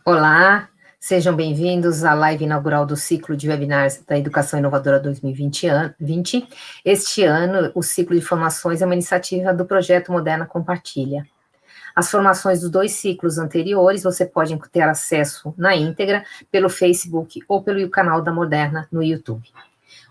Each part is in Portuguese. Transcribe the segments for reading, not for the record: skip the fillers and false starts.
Olá, sejam bem-vindos à live inaugural do ciclo de webinars da Educação Inovadora 2020. Este ano, o ciclo de formações é uma iniciativa do projeto Moderna Compartilha. As formações dos 2 ciclos anteriores você pode ter acesso na íntegra pelo Facebook ou pelo canal da Moderna no YouTube.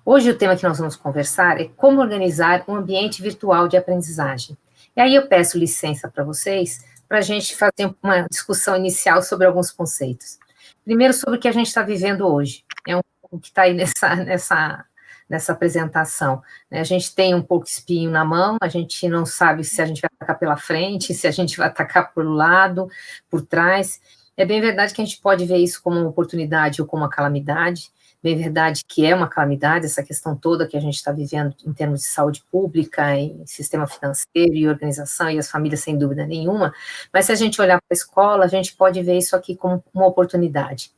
Hoje o tema que nós vamos conversar é como organizar um ambiente virtual de aprendizagem. E aí eu peço licença para vocês, para a gente fazer uma discussão inicial sobre alguns conceitos. Primeiro, sobre o que a gente está vivendo hoje. É um pouco que está aí nessa apresentação. A gente tem um pouco espinho na mão, a gente não sabe se a gente vai atacar pela frente, se a gente vai atacar por lado, por trás. É bem verdade que a gente pode ver isso como uma oportunidade ou como uma calamidade. Bem verdade que é uma calamidade, essa questão toda que a gente está vivendo em termos de saúde pública, em sistema financeiro e organização, e as famílias, sem dúvida nenhuma, mas se a gente olhar para a escola, a gente pode ver isso aqui como uma oportunidade.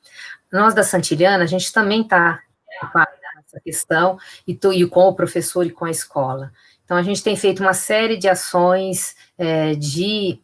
Nós, da Santiliana, a gente também está preocupado com essa questão, e com o professor e com a escola. Então, a gente tem feito uma série de ações de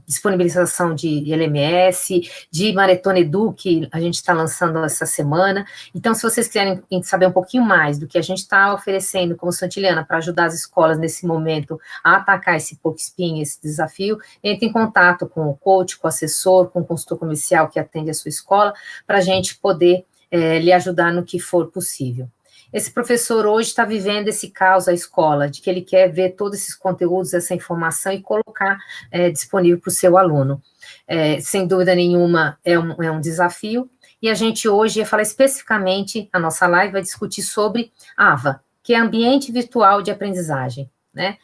disponibilização de LMS, de Maratona Edu, que a gente está lançando essa semana. Então, se vocês quiserem saber um pouquinho mais do que a gente está oferecendo como Santiliana para ajudar as escolas nesse momento a atacar esse pouco espinho, esse desafio, entre em contato com o coach, com o assessor, com o consultor comercial que atende a sua escola, para a gente poder lhe ajudar no que for possível. Esse professor hoje está vivendo esse caos à escola, de que ele quer ver todos esses conteúdos, essa informação e colocar disponível para o seu aluno. Sem dúvida nenhuma, é um desafio, e a gente hoje ia falar especificamente, a nossa live vai discutir sobre AVA, que é Ambiente Virtual de Aprendizagem, né?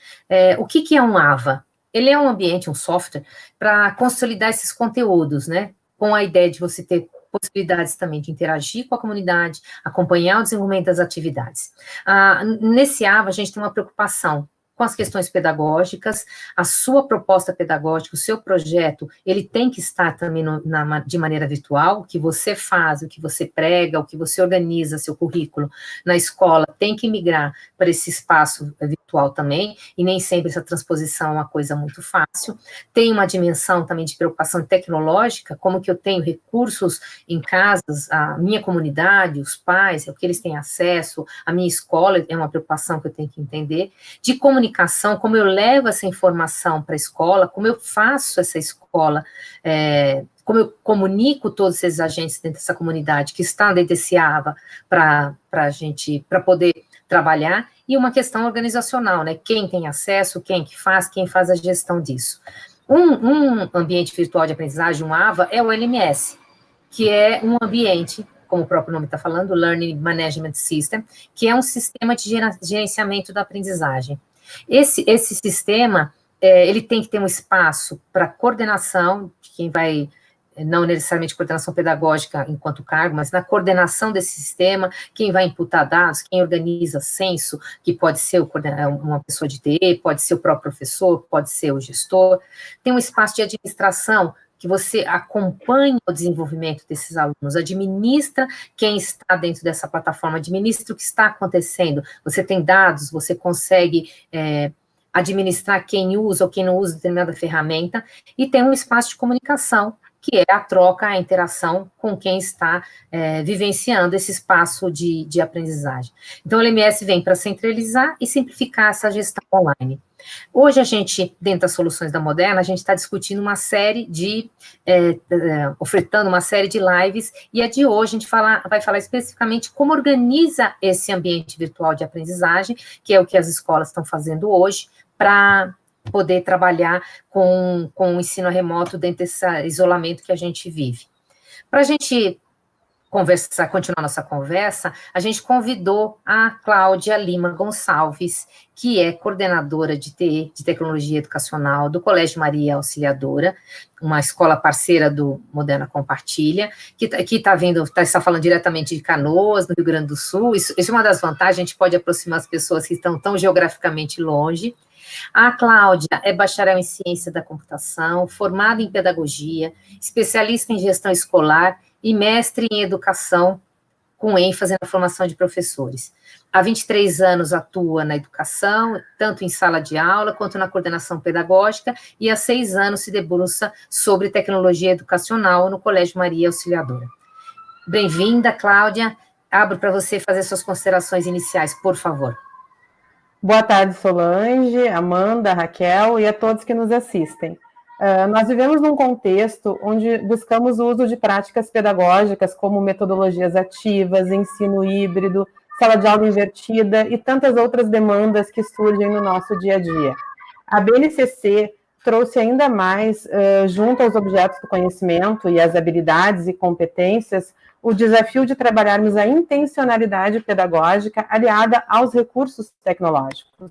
O que é um AVA? Ele é um ambiente, um software, para consolidar esses conteúdos, né? Com a ideia de você ter possibilidades também de interagir com a comunidade, acompanhar o desenvolvimento das atividades. Nesse AVA, a gente tem uma preocupação com as questões pedagógicas, a sua proposta pedagógica, o seu projeto, ele tem que estar também de maneira virtual, o que você faz, o que você prega, o que você organiza, seu currículo na escola, tem que migrar para esse espaço virtual também, e nem sempre essa transposição é uma coisa muito fácil. Tem uma dimensão também de preocupação tecnológica, como que eu tenho recursos em casas, a minha comunidade, os pais, o que eles têm acesso, a minha escola, é uma preocupação que eu tenho que entender, de comunicação, como eu levo essa informação para a escola, como eu faço essa escola, como eu comunico todos esses agentes dentro dessa comunidade que estão dentro desse AVA para poder trabalhar, e uma questão organizacional, né? Quem tem acesso, quem faz a gestão disso. Um ambiente virtual de aprendizagem, um AVA, é o LMS, que é um ambiente, como o próprio nome está falando, Learning Management System, que é um sistema de gerenciamento da aprendizagem. Esse sistema, ele tem que ter um espaço para coordenação, de quem vai, não necessariamente coordenação pedagógica enquanto cargo, mas na coordenação desse sistema, quem vai imputar dados, quem organiza censo, que pode ser uma pessoa de TE, pode ser o próprio professor, pode ser o gestor. Tem um espaço de administração, que você acompanha o desenvolvimento desses alunos, administra quem está dentro dessa plataforma, administra o que está acontecendo, você tem dados, você consegue administrar quem usa ou quem não usa determinada ferramenta, e tem um espaço de comunicação, que é a troca, a interação com quem está vivenciando esse espaço de aprendizagem. Então, o LMS vem para centralizar e simplificar essa gestão online. Hoje, a gente, dentro das soluções da Moderna, a gente está discutindo uma série ofertando uma série de lives, e a de hoje a gente vai falar especificamente como organiza esse ambiente virtual de aprendizagem, que é o que as escolas estão fazendo hoje, para poder trabalhar com o ensino remoto dentro desse isolamento que a gente vive. Para a gente continuar nossa conversa, a gente convidou a Cláudia Lima Gonçalves, que é coordenadora de TE, de Tecnologia Educacional, do Colégio Maria Auxiliadora, uma escola parceira do Moderna Compartilha, que está falando diretamente de Canoas, no Rio Grande do Sul. Isso é uma das vantagens, a gente pode aproximar as pessoas que estão tão geograficamente longe. A Cláudia é bacharel em ciência da computação, formada em pedagogia, especialista em gestão escolar e mestre em educação, com ênfase na formação de professores. Há 23 anos atua na educação, tanto em sala de aula quanto na coordenação pedagógica, e há 6 anos se debruça sobre tecnologia educacional no Colégio Maria Auxiliadora. Bem-vinda, Cláudia. Abro para você fazer suas considerações iniciais, por favor. Boa tarde, Solange, Amanda, Raquel e a todos que nos assistem. Nós vivemos num contexto onde buscamos o uso de práticas pedagógicas como metodologias ativas, ensino híbrido, sala de aula invertida e tantas outras demandas que surgem no nosso dia a dia. A BNCC trouxe ainda mais, junto aos objetos do conhecimento e às habilidades e competências, o desafio de trabalharmos a intencionalidade pedagógica aliada aos recursos tecnológicos.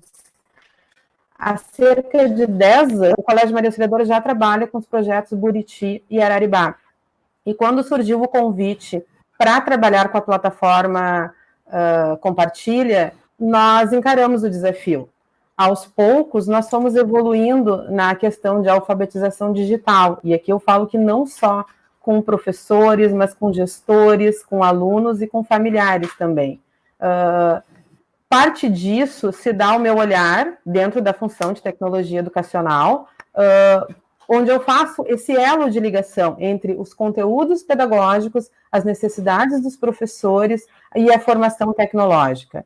Há cerca de 10 anos, o Colégio Maria Auxiliadora já trabalha com os projetos Buriti e Araribá. E quando surgiu o convite para trabalhar com a plataforma Compartilha, nós encaramos o desafio. Aos poucos, nós fomos evoluindo na questão de alfabetização digital. E aqui eu falo que não só com professores, mas com gestores, com alunos e com familiares também. Parte disso se dá ao meu olhar dentro da função de tecnologia educacional, onde eu faço esse elo de ligação entre os conteúdos pedagógicos, as necessidades dos professores e a formação tecnológica.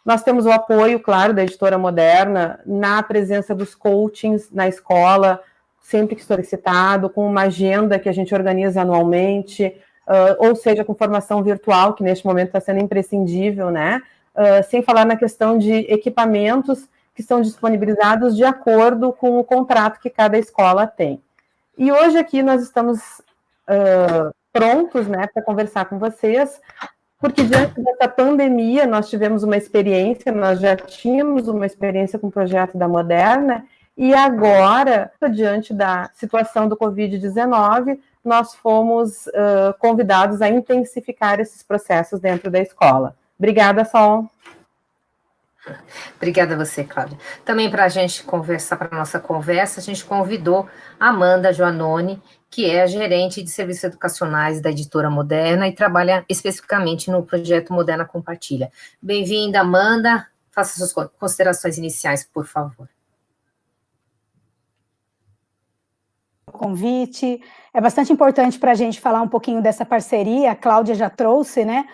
Nós temos o apoio, claro, da Editora Moderna na presença dos coachings na escola, sempre que solicitado, com uma agenda que a gente organiza anualmente, ou seja, com formação virtual, que neste momento está sendo imprescindível, né? Sem falar na questão de equipamentos que são disponibilizados de acordo com o contrato que cada escola tem. E hoje aqui nós estamos prontos, né, para conversar com vocês, porque diante dessa pandemia nós tivemos uma experiência, nós já tínhamos uma experiência com o projeto da Moderna, e agora, diante da situação do Covid-19, nós fomos convidados a intensificar esses processos dentro da escola. Obrigada, Sol. Obrigada a você, Cláudia. Também para a gente conversar, para a nossa conversa, a gente convidou a Amanda Joanoni, que é a gerente de serviços educacionais da Editora Moderna e trabalha especificamente no projeto Moderna Compartilha. Bem-vinda, Amanda. Faça suas considerações iniciais, por favor. Convite. É bastante importante para a gente falar um pouquinho dessa parceria. A Cláudia já trouxe, né,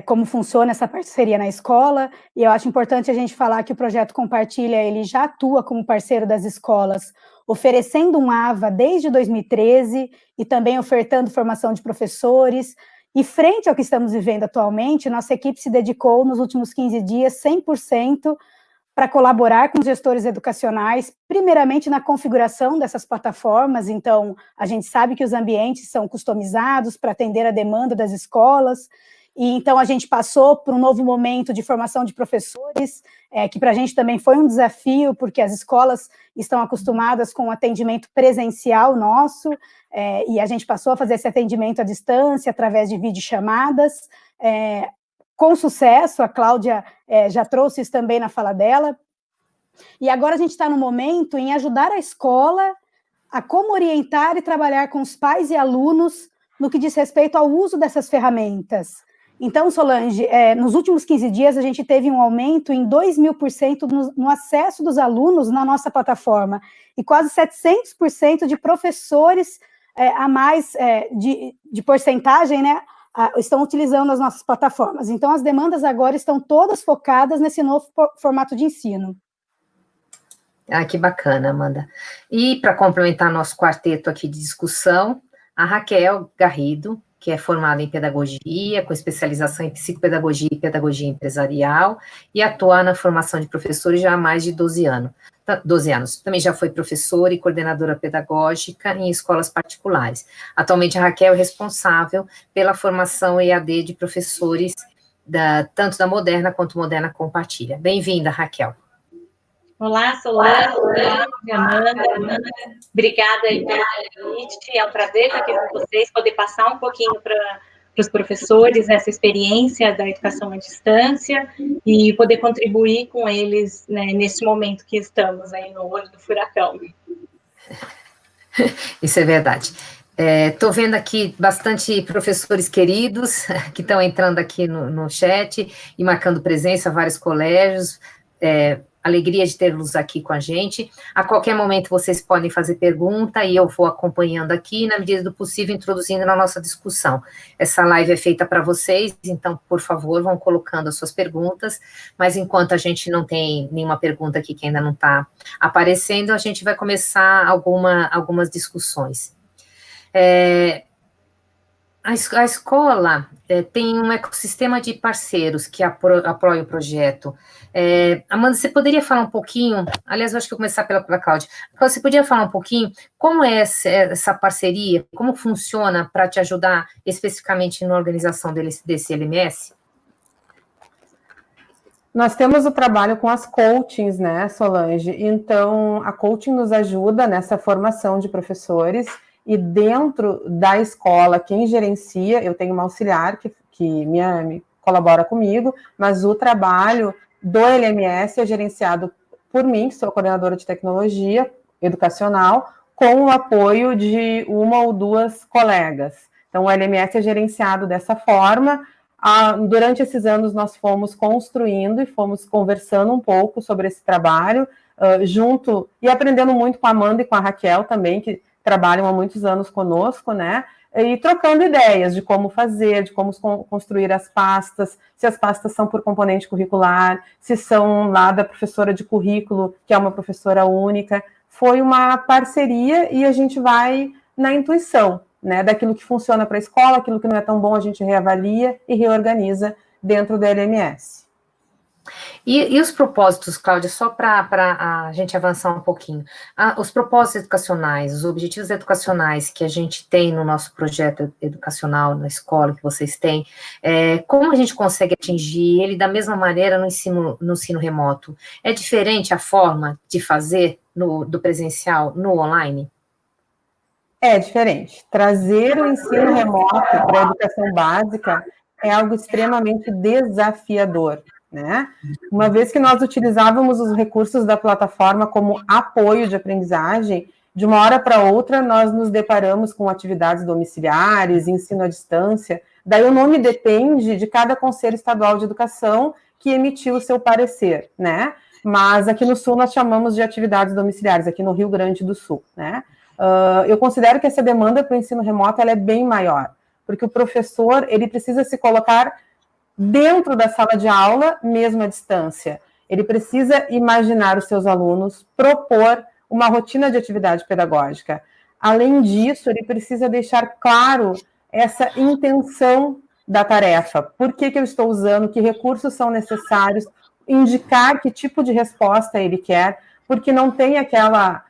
como funciona essa parceria na escola, e eu acho importante a gente falar que o projeto Compartilha, ele já atua como parceiro das escolas, oferecendo um AVA desde 2013 e também ofertando formação de professores. E frente ao que estamos vivendo atualmente, nossa equipe se dedicou nos últimos 15 dias 100% para colaborar com os gestores educacionais, primeiramente na configuração dessas plataformas. Então, a gente sabe que os ambientes são customizados para atender a demanda das escolas, e então a gente passou por um novo momento de formação de professores, que para a gente também foi um desafio, porque as escolas estão acostumadas com o atendimento presencial nosso, e a gente passou a fazer esse atendimento à distância, através de videochamadas, com sucesso. A Cláudia já trouxe isso também na fala dela, e agora a gente está no momento em ajudar a escola a como orientar e trabalhar com os pais e alunos no que diz respeito ao uso dessas ferramentas. Então, Solange, nos últimos 15 dias a gente teve um aumento em 2.000% no acesso dos alunos na nossa plataforma, e quase 700% de professores a mais de porcentagem, né, estão utilizando as nossas plataformas. Então, as demandas agora estão todas focadas nesse novo formato de ensino. Ah, que bacana, Amanda. E para complementar nosso quarteto aqui de discussão, a Raquel Garrido, que é formada em pedagogia, com especialização em psicopedagogia e pedagogia empresarial, e atua na formação de professores já há mais de 12 anos. 12 anos. Também já foi professora e coordenadora pedagógica em escolas particulares. Atualmente, a Raquel é responsável pela formação EAD de professores, tanto da Moderna quanto Moderna Compartilha. Bem-vinda, Raquel. Olá, Solange, Amanda, obrigada aí pelo convite, é um prazer estar aqui com vocês, poder passar um pouquinho para os professores essa experiência da educação à distância e poder contribuir com eles, né, nesse momento que estamos aí no olho do furacão. Isso é verdade. Estou vendo aqui bastante professores queridos que estão entrando aqui no chat e marcando presença, vários colégios, alegria de tê-los aqui com a gente. A qualquer momento vocês podem fazer pergunta e eu vou acompanhando aqui, na medida do possível, introduzindo na nossa discussão. Essa live é feita para vocês, então, por favor, vão colocando as suas perguntas, mas enquanto a gente não tem nenhuma pergunta aqui que ainda não está aparecendo, a gente vai começar algumas discussões. A escola tem um ecossistema de parceiros que apoiam o projeto. Amanda, você poderia falar um pouquinho, aliás, eu acho que eu vou começar pela Cláudia, você podia falar um pouquinho como é essa parceria, como funciona para te ajudar especificamente na organização desse LMS? Nós temos o trabalho com as coachings, né, Solange? Então, a coaching nos ajuda nessa formação de professores e dentro da escola, quem gerencia, eu tenho uma auxiliar que me colabora comigo, mas o trabalho do LMS é gerenciado por mim, que sou coordenadora de tecnologia educacional, com o apoio de uma ou duas colegas. Então, o LMS é gerenciado dessa forma. Durante esses anos, nós fomos construindo e fomos conversando um pouco sobre esse trabalho, junto, e aprendendo muito com a Amanda e com a Raquel também, que trabalham há muitos anos conosco, né? E trocando ideias de como fazer, de como construir as pastas, se as pastas são por componente curricular, se são lá da professora de currículo, que é uma professora única. Foi uma parceria e a gente vai na intuição, né? Daquilo que funciona para a escola, aquilo que não é tão bom, a gente reavalia e reorganiza dentro do LMS. E os propósitos, Cláudia, só para a gente avançar um pouquinho, os propósitos educacionais, os objetivos educacionais que a gente tem no nosso projeto educacional na escola, que vocês têm, como a gente consegue atingir ele da mesma maneira no ensino remoto? É diferente a forma de fazer do presencial no online? É diferente. Trazer o ensino remoto para a educação básica é algo extremamente desafiador, né? Uma vez que nós utilizávamos os recursos da plataforma como apoio de aprendizagem, de uma hora para outra nós nos deparamos com atividades domiciliares, ensino à distância, daí o nome depende de cada Conselho Estadual de Educação que emitiu o seu parecer, né? Mas aqui no Sul nós chamamos de atividades domiciliares, aqui no Rio Grande do Sul, né? Eu considero que essa demanda para o ensino remoto ela é bem maior, porque o professor ele precisa se colocar dentro da sala de aula, mesmo à distância. Ele precisa imaginar os seus alunos, propor uma rotina de atividade pedagógica. Além disso, ele precisa deixar claro essa intenção da tarefa. Por que eu estou usando, que recursos são necessários, indicar que tipo de resposta ele quer, porque não tem aquela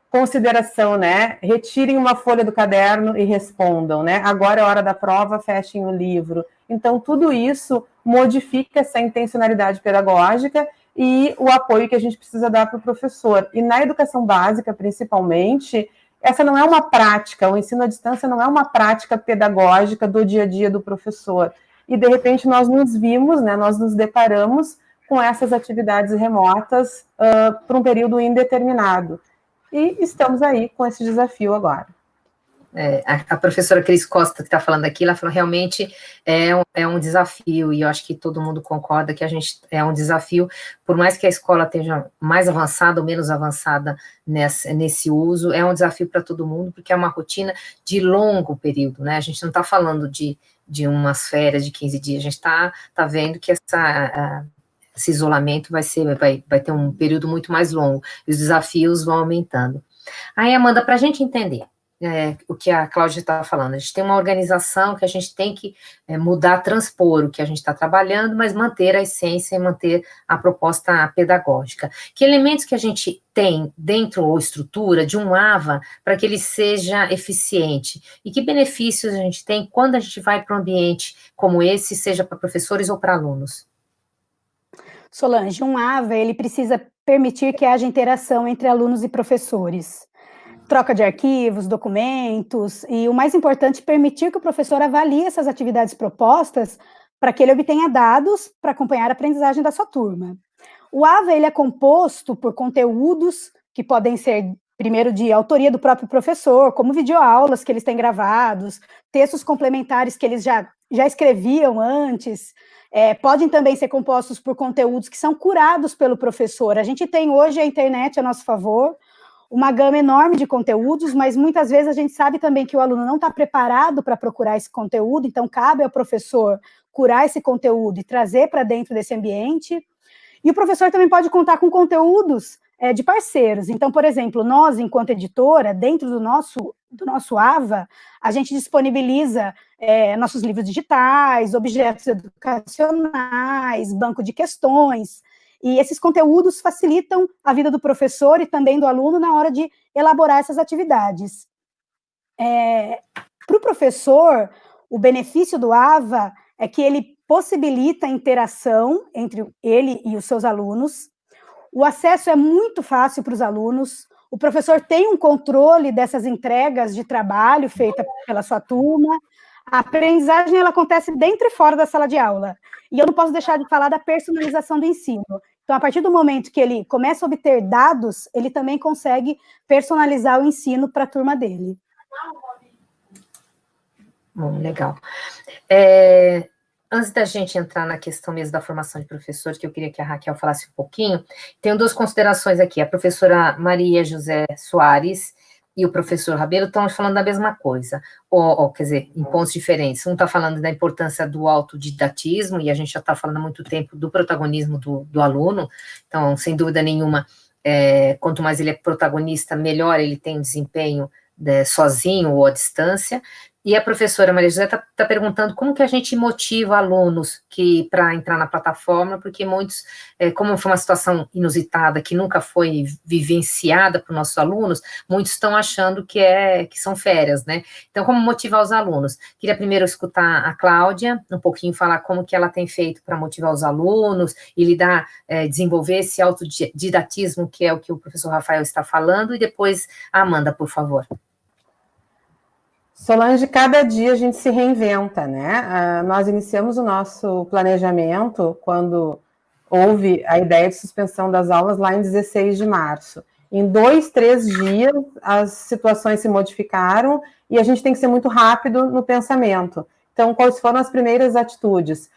consideração, né? Retirem uma folha do caderno e respondam, né? Agora é hora da prova, fechem o livro. Então, tudo isso modifica essa intencionalidade pedagógica e o apoio que a gente precisa dar para o professor. E na educação básica, principalmente, essa não é uma prática, o ensino à distância não é uma prática pedagógica do dia a dia do professor. E, de repente, nós nos vimos, né? Nós nos deparamos com essas atividades remotas por um período indeterminado. E estamos aí com esse desafio agora. A professora Cris Costa, que está falando aqui, ela falou realmente é um desafio, e eu acho que todo mundo concorda que é um desafio, por mais que a escola esteja mais avançada ou menos avançada nesse uso, é um desafio para todo mundo, porque é uma rotina de longo período, né? A gente não está falando de umas férias de 15 dias, a gente está vendo que esse isolamento vai ter um período muito mais longo, e os desafios vão aumentando. Aí, Amanda, para a gente entender, o que a Cláudia estava falando. A gente tem uma organização que a gente tem que mudar, transpor o que a gente está trabalhando, mas manter a essência e manter a proposta pedagógica. Que elementos que a gente tem dentro ou estrutura de um AVA para que ele seja eficiente? E que benefícios a gente tem quando a gente vai para um ambiente como esse, seja para professores ou para alunos? Solange, um AVA, ele precisa permitir que haja interação entre alunos e professores. Troca de arquivos, documentos, e o mais importante, permitir que o professor avalie essas atividades propostas para que ele obtenha dados para acompanhar a aprendizagem da sua turma. O AVA, ele é composto por conteúdos que podem ser, primeiro, de autoria do próprio professor, como videoaulas que eles têm gravados, textos complementares que eles já escreviam antes, podem também ser compostos por conteúdos que são curados pelo professor. A gente tem hoje a internet a nosso favor, uma gama enorme de conteúdos, mas muitas vezes a gente sabe também que o aluno não está preparado para procurar esse conteúdo, então cabe ao professor curar esse conteúdo e trazer para dentro desse ambiente. E o professor também pode contar com conteúdos de parceiros. Então, por exemplo, nós, enquanto editora, dentro do nosso AVA, a gente disponibiliza nossos livros digitais, objetos educacionais, banco de questões, e esses conteúdos facilitam a vida do professor e também do aluno na hora de elaborar essas atividades. Para o professor, o benefício do AVA é que ele possibilita a interação entre ele e os seus alunos, o acesso é muito fácil para os alunos, o professor tem um controle dessas entregas de trabalho feita pela sua turma, a aprendizagem ela acontece dentro e fora da sala de aula. E eu não posso deixar de falar da personalização do ensino. Então, a partir do momento que ele começa a obter dados, ele também consegue personalizar o ensino para a turma dele. Bom, legal. Antes da gente entrar na questão mesmo da formação de professores, que eu queria que a Raquel falasse um pouquinho, tenho duas considerações aqui. A professora Maria José Soares e o professor Rabelo estão falando da mesma coisa, ou quer dizer, em pontos diferentes. Um está falando da importância do autodidatismo, e a gente já está falando há muito tempo do protagonismo do aluno, então, sem dúvida nenhuma, quanto mais ele é protagonista, melhor ele tem desempenho sozinho ou à distância. E a professora Maria José está perguntando como que a gente motiva alunos para entrar na plataforma, porque muitos, como foi uma situação inusitada, que nunca foi vivenciada por nossos alunos, muitos estão achando que são férias, né? Então, como motivar os alunos? Queria primeiro escutar a Cláudia, um pouquinho falar como que ela tem feito para motivar os alunos e desenvolver esse autodidatismo, que é o que o professor Rafael está falando, e depois a Amanda, por favor. Solange, cada dia a gente se reinventa, né? Nós iniciamos o nosso planejamento quando houve a ideia de suspensão das aulas lá em 16 de março. Em 2, 3 dias, as situações se modificaram e a gente tem que ser muito rápido no pensamento. Então, quais foram as primeiras atitudes?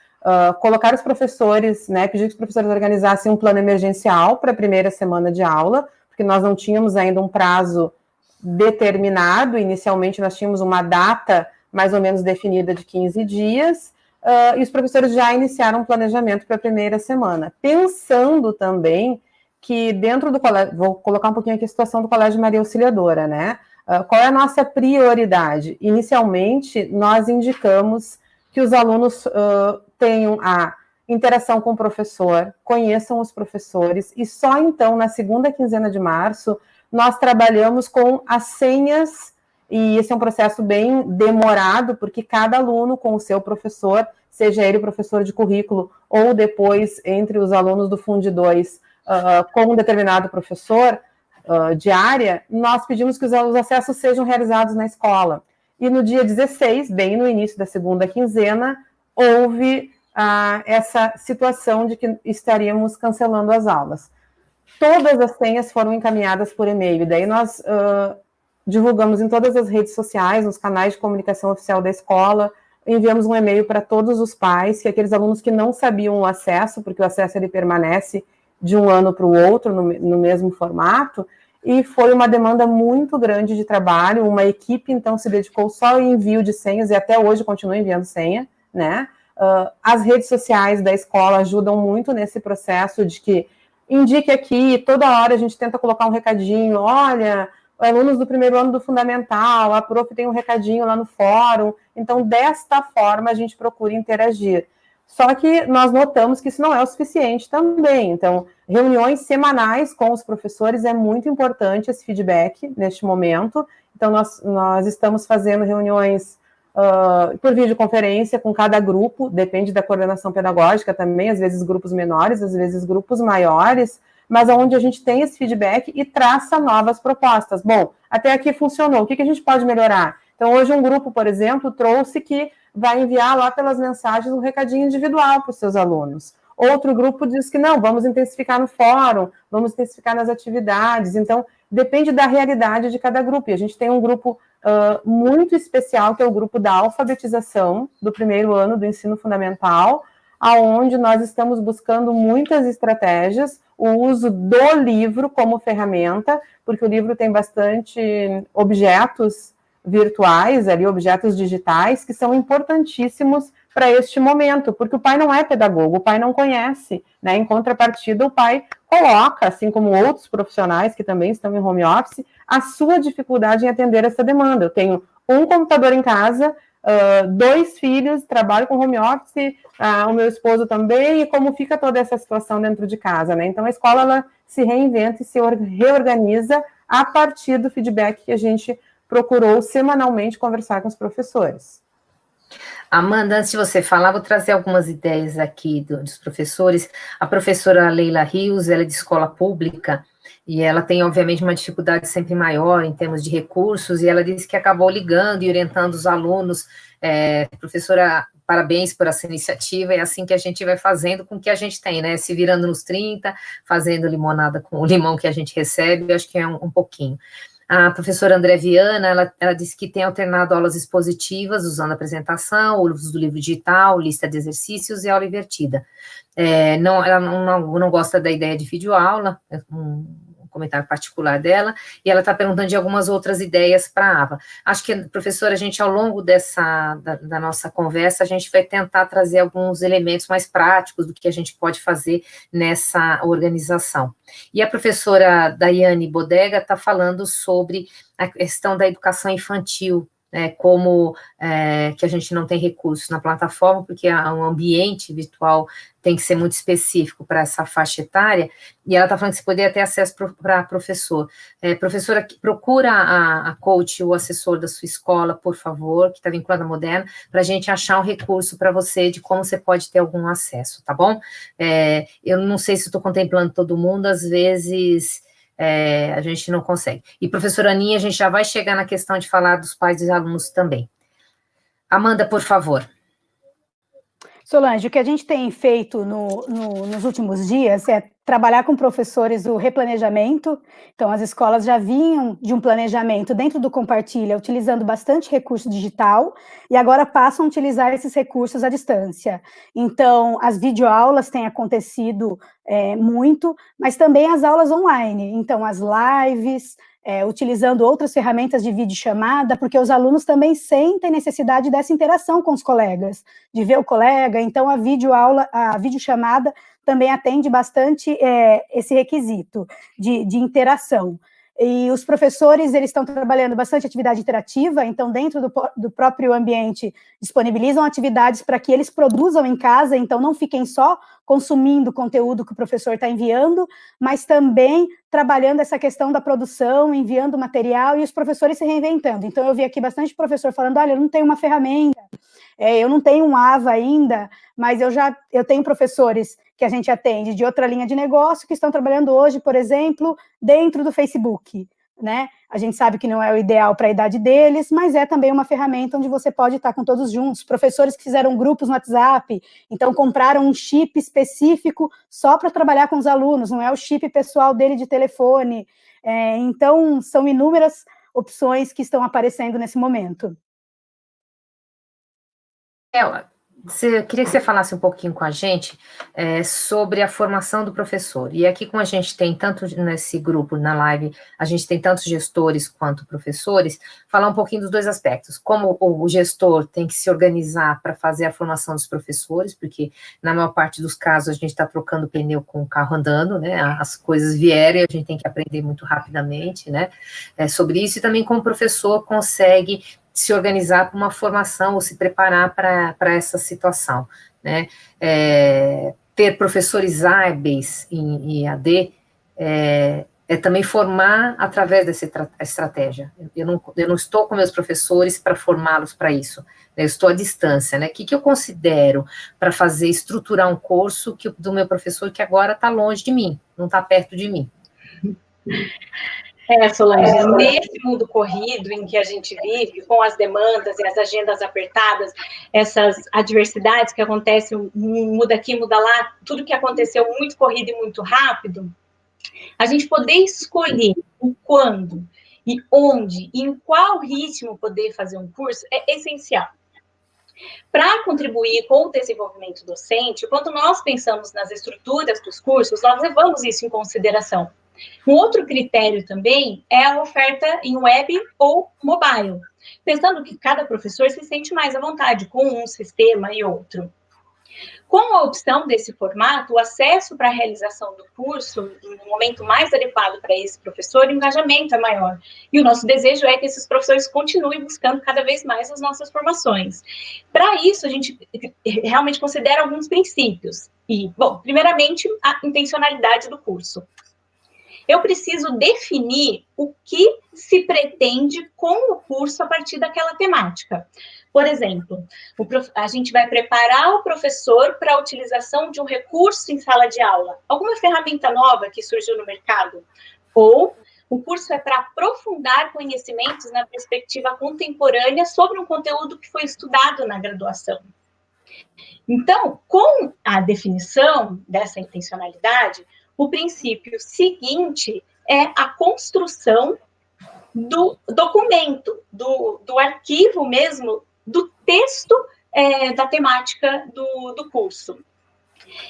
Colocar os professores, né, pedir que os professores organizassem um plano emergencial para a primeira semana de aula, porque nós não tínhamos ainda um prazo determinado. Inicialmente nós tínhamos uma data mais ou menos definida de 15 dias, e os professores já iniciaram um planejamento para a primeira semana, pensando também que dentro do colégio, vou colocar um pouquinho aqui a situação do Colégio Maria Auxiliadora, né? Qual é a nossa prioridade? Inicialmente, nós indicamos que os alunos tenham a interação com o professor, conheçam os professores, e só então, na segunda quinzena de março, nós trabalhamos com as senhas, e esse é um processo bem demorado, porque cada aluno com o seu professor, seja ele o professor de currículo, ou depois, entre os alunos do Fundo 2, com um determinado professor de área, nós pedimos que os acessos sejam realizados na escola. E no dia 16, bem no início da segunda quinzena, houve essa situação de que estaríamos cancelando as aulas. Todas as senhas foram encaminhadas por e-mail, daí nós divulgamos em todas as redes sociais, nos canais de comunicação oficial da escola, enviamos um e-mail para todos os pais, que aqueles alunos que não sabiam o acesso, porque o acesso ele permanece de um ano para o outro, no mesmo formato, e foi uma demanda muito grande de trabalho, uma equipe, então, se dedicou só ao envio de senhas, e até hoje continua enviando senha, né? As redes sociais da escola ajudam muito nesse processo de que indique aqui, toda hora a gente tenta colocar um recadinho, olha, alunos do primeiro ano do fundamental, a prof tem um recadinho lá no fórum. Então, desta forma, a gente procura interagir. Só que nós notamos que isso não é o suficiente também. Então, reuniões semanais com os professores é muito importante esse feedback neste momento. Então, nós estamos fazendo reuniões por videoconferência com cada grupo, depende da coordenação pedagógica também, às vezes grupos menores, às vezes grupos maiores, mas onde a gente tem esse feedback e traça novas propostas. Bom, até aqui funcionou, o que a gente pode melhorar? Então, hoje um grupo, por exemplo, trouxe que vai enviar lá pelas mensagens um recadinho individual para os seus alunos. Outro grupo diz que não, vamos intensificar no fórum, vamos intensificar nas atividades. Então, depende da realidade de cada grupo. E a gente tem um grupo muito especial, que é o grupo da alfabetização do primeiro ano do ensino fundamental, aonde nós estamos buscando muitas estratégias, o uso do livro como ferramenta, porque o livro tem bastante objetos virtuais, ali, objetos digitais, que são importantíssimos para este momento, porque o pai não é pedagogo, o pai não conhece, né? Em contrapartida, o pai coloca, assim como outros profissionais que também estão em home office, a sua dificuldade em atender essa demanda. Eu tenho um computador em casa, 2 filhos, trabalho com home office, o meu esposo também, e como fica toda essa situação dentro de casa, né? Então, a escola, ela se reinventa e se reorganiza a partir do feedback que a gente procurou semanalmente conversar com os professores. Amanda, antes de você falar, vou trazer algumas ideias aqui dos professores. A professora Leila Rios, ela é de escola pública, e ela tem, obviamente, uma dificuldade sempre maior em termos de recursos, e ela disse que acabou ligando e orientando os alunos. Professora, parabéns por essa iniciativa, é assim que a gente vai fazendo com o que a gente tem, né? Se virando nos 30, fazendo limonada com o limão que a gente recebe, eu acho que é um pouquinho. A professora André Viana, ela disse que tem alternado aulas expositivas, usando apresentação, o uso do livro digital, lista de exercícios e aula invertida. Ela não gosta da ideia de videoaula, um comentário particular dela, e ela está perguntando de algumas outras ideias para a Ava. Acho que, professora, a gente, ao longo da nossa conversa, a gente vai tentar trazer alguns elementos mais práticos do que a gente pode fazer nessa organização. E a professora Daiane Bodega está falando sobre a questão da educação infantil, como que a gente não tem recursos na plataforma, porque um ambiente virtual tem que ser muito específico para essa faixa etária, e ela está falando que você poderia ter acesso para professor. Professora, procura a coach, o assessor da sua escola, por favor, que está vinculado à Moderna, para a gente achar um recurso para você de como você pode ter algum acesso, tá bom? Eu não sei se estou contemplando todo mundo, às vezes a gente não consegue. E, professora Aninha, a gente já vai chegar na questão de falar dos pais dos alunos também. Amanda, por favor. Solange, o que a gente tem feito nos últimos dias é trabalhar com professores o replanejamento. Então, as escolas já vinham de um planejamento dentro do Compartilha, utilizando bastante recurso digital, e agora passam a utilizar esses recursos à distância. Então, as videoaulas têm acontecido muito, mas também as aulas online. Então, as lives, utilizando outras ferramentas de videochamada, porque os alunos também sentem necessidade dessa interação com os colegas, de ver o colega. Então, a videoaula, a videochamada também atende bastante esse requisito de interação. E os professores, eles estão trabalhando bastante atividade interativa, então dentro do próprio ambiente disponibilizam atividades para que eles produzam em casa, então não fiquem só consumindo o conteúdo que o professor está enviando, mas também trabalhando essa questão da produção, enviando material e os professores se reinventando. Então eu vi aqui bastante professor falando, olha, eu não tenho uma ferramenta, eu não tenho um AVA ainda, mas eu tenho professores que a gente atende de outra linha de negócio que estão trabalhando hoje, por exemplo, dentro do Facebook, né? A gente sabe que não é o ideal para a idade deles, mas é também uma ferramenta onde você pode estar com todos juntos. Professores que fizeram grupos no WhatsApp, então compraram um chip específico só para trabalhar com os alunos, não é o chip pessoal dele de telefone. Então, são inúmeras opções que estão aparecendo nesse momento. Eu queria que você falasse um pouquinho com a gente sobre a formação do professor. E aqui, como a gente tem tanto nesse grupo, na live, a gente tem tantos gestores quanto professores, falar um pouquinho dos dois aspectos. Como o gestor tem que se organizar para fazer a formação dos professores, porque na maior parte dos casos a gente está trocando pneu com o carro andando, né? As coisas vierem, a gente tem que aprender muito rapidamente, né? Sobre isso, e também como o professor consegue se organizar para uma formação ou se preparar para essa situação, né? Ter professores hábeis em EAD é também formar através dessa estratégia. Eu não estou com meus professores para formá-los para isso, né? Eu estou à distância, né? O que eu considero para fazer, estruturar um curso do meu professor que agora está longe de mim, não está perto de mim? Solange, nesse mundo corrido em que a gente vive, com as demandas e as agendas apertadas, essas adversidades que acontecem, muda aqui, muda lá, tudo que aconteceu muito corrido e muito rápido, a gente poder escolher o quando e onde e em qual ritmo poder fazer um curso é essencial. Para contribuir com o desenvolvimento docente, quando nós pensamos nas estruturas dos cursos, nós levamos isso em consideração. Um outro critério também é a oferta em web ou mobile, pensando que cada professor se sente mais à vontade com um sistema e outro. Com a opção desse formato, o acesso para a realização do curso, no momento mais adequado para esse professor, o engajamento é maior. E o nosso desejo é que esses professores continuem buscando cada vez mais as nossas formações. Para isso, a gente realmente considera alguns princípios. E, bom, primeiramente, a intencionalidade do curso. Eu preciso definir o que se pretende com o curso a partir daquela temática. Por exemplo, a gente vai preparar o professor para a utilização de um recurso em sala de aula, alguma ferramenta nova que surgiu no mercado, ou o curso é para aprofundar conhecimentos na perspectiva contemporânea sobre um conteúdo que foi estudado na graduação. Então, com a definição dessa intencionalidade, o princípio seguinte é a construção do documento, do arquivo mesmo, do texto da temática do curso.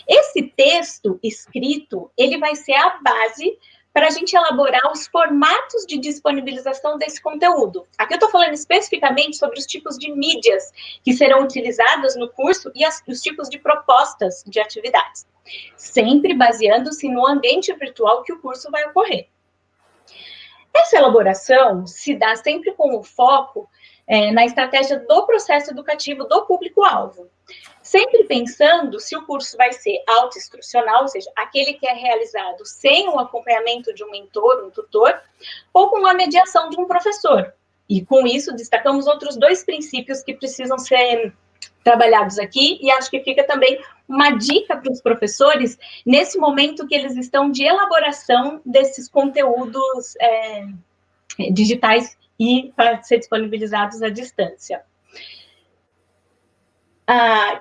Esse texto escrito, ele vai ser a base para a gente elaborar os formatos de disponibilização desse conteúdo. Aqui eu estou falando especificamente sobre os tipos de mídias que serão utilizadas no curso e os tipos de propostas de atividades, sempre baseando-se no ambiente virtual que o curso vai ocorrer. Essa elaboração se dá sempre com o foco na estratégia do processo educativo do público-alvo, sempre pensando se o curso vai ser autoinstrucional, ou seja, aquele que é realizado sem o acompanhamento de um mentor, um tutor, ou com a mediação de um professor. E com isso, destacamos outros dois princípios que precisam ser trabalhados aqui, e acho que fica também uma dica para os professores nesse momento que eles estão de elaboração desses conteúdos digitais e para ser disponibilizados à distância.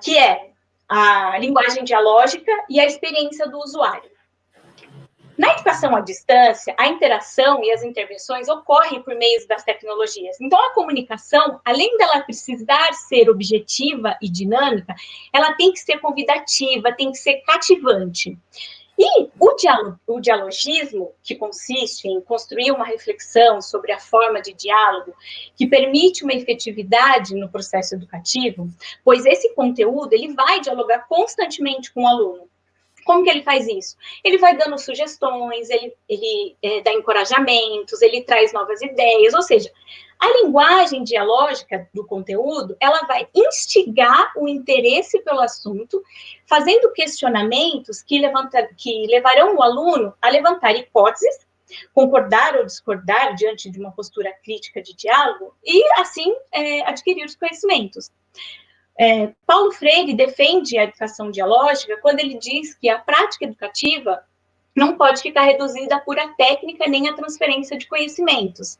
Que é a linguagem dialógica e a experiência do usuário. Na educação à distância, a interação e as intervenções ocorrem por meio das tecnologias. Então, a comunicação, além dela precisar ser objetiva e dinâmica, ela tem que ser convidativa, tem que ser cativante. E o dialogismo, que consiste em construir uma reflexão sobre a forma de diálogo, que permite uma efetividade no processo educativo, pois esse conteúdo ele vai dialogar constantemente com o aluno. Como que ele faz isso? Ele vai dando sugestões, ele dá encorajamentos, ele traz novas ideias, ou seja, a linguagem dialógica do conteúdo, ela vai instigar o interesse pelo assunto, fazendo questionamentos que levarão o aluno a levantar hipóteses, concordar ou discordar diante de uma postura crítica de diálogo e, assim, adquirir os conhecimentos. Paulo Freire defende a educação dialógica quando ele diz que a prática educativa não pode ficar reduzida a pura técnica nem a transferência de conhecimentos.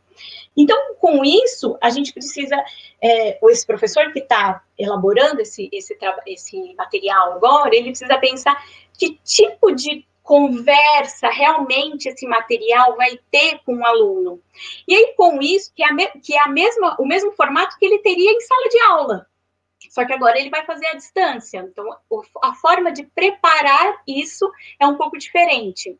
Então, com isso, a gente precisa, esse professor que está elaborando esse material agora, ele precisa pensar que tipo de conversa realmente esse material vai ter com o aluno. E aí, com isso, que é o mesmo formato que ele teria em sala de aula. só que agora ele vai fazer à distância. Então, a forma de preparar isso é um pouco diferente.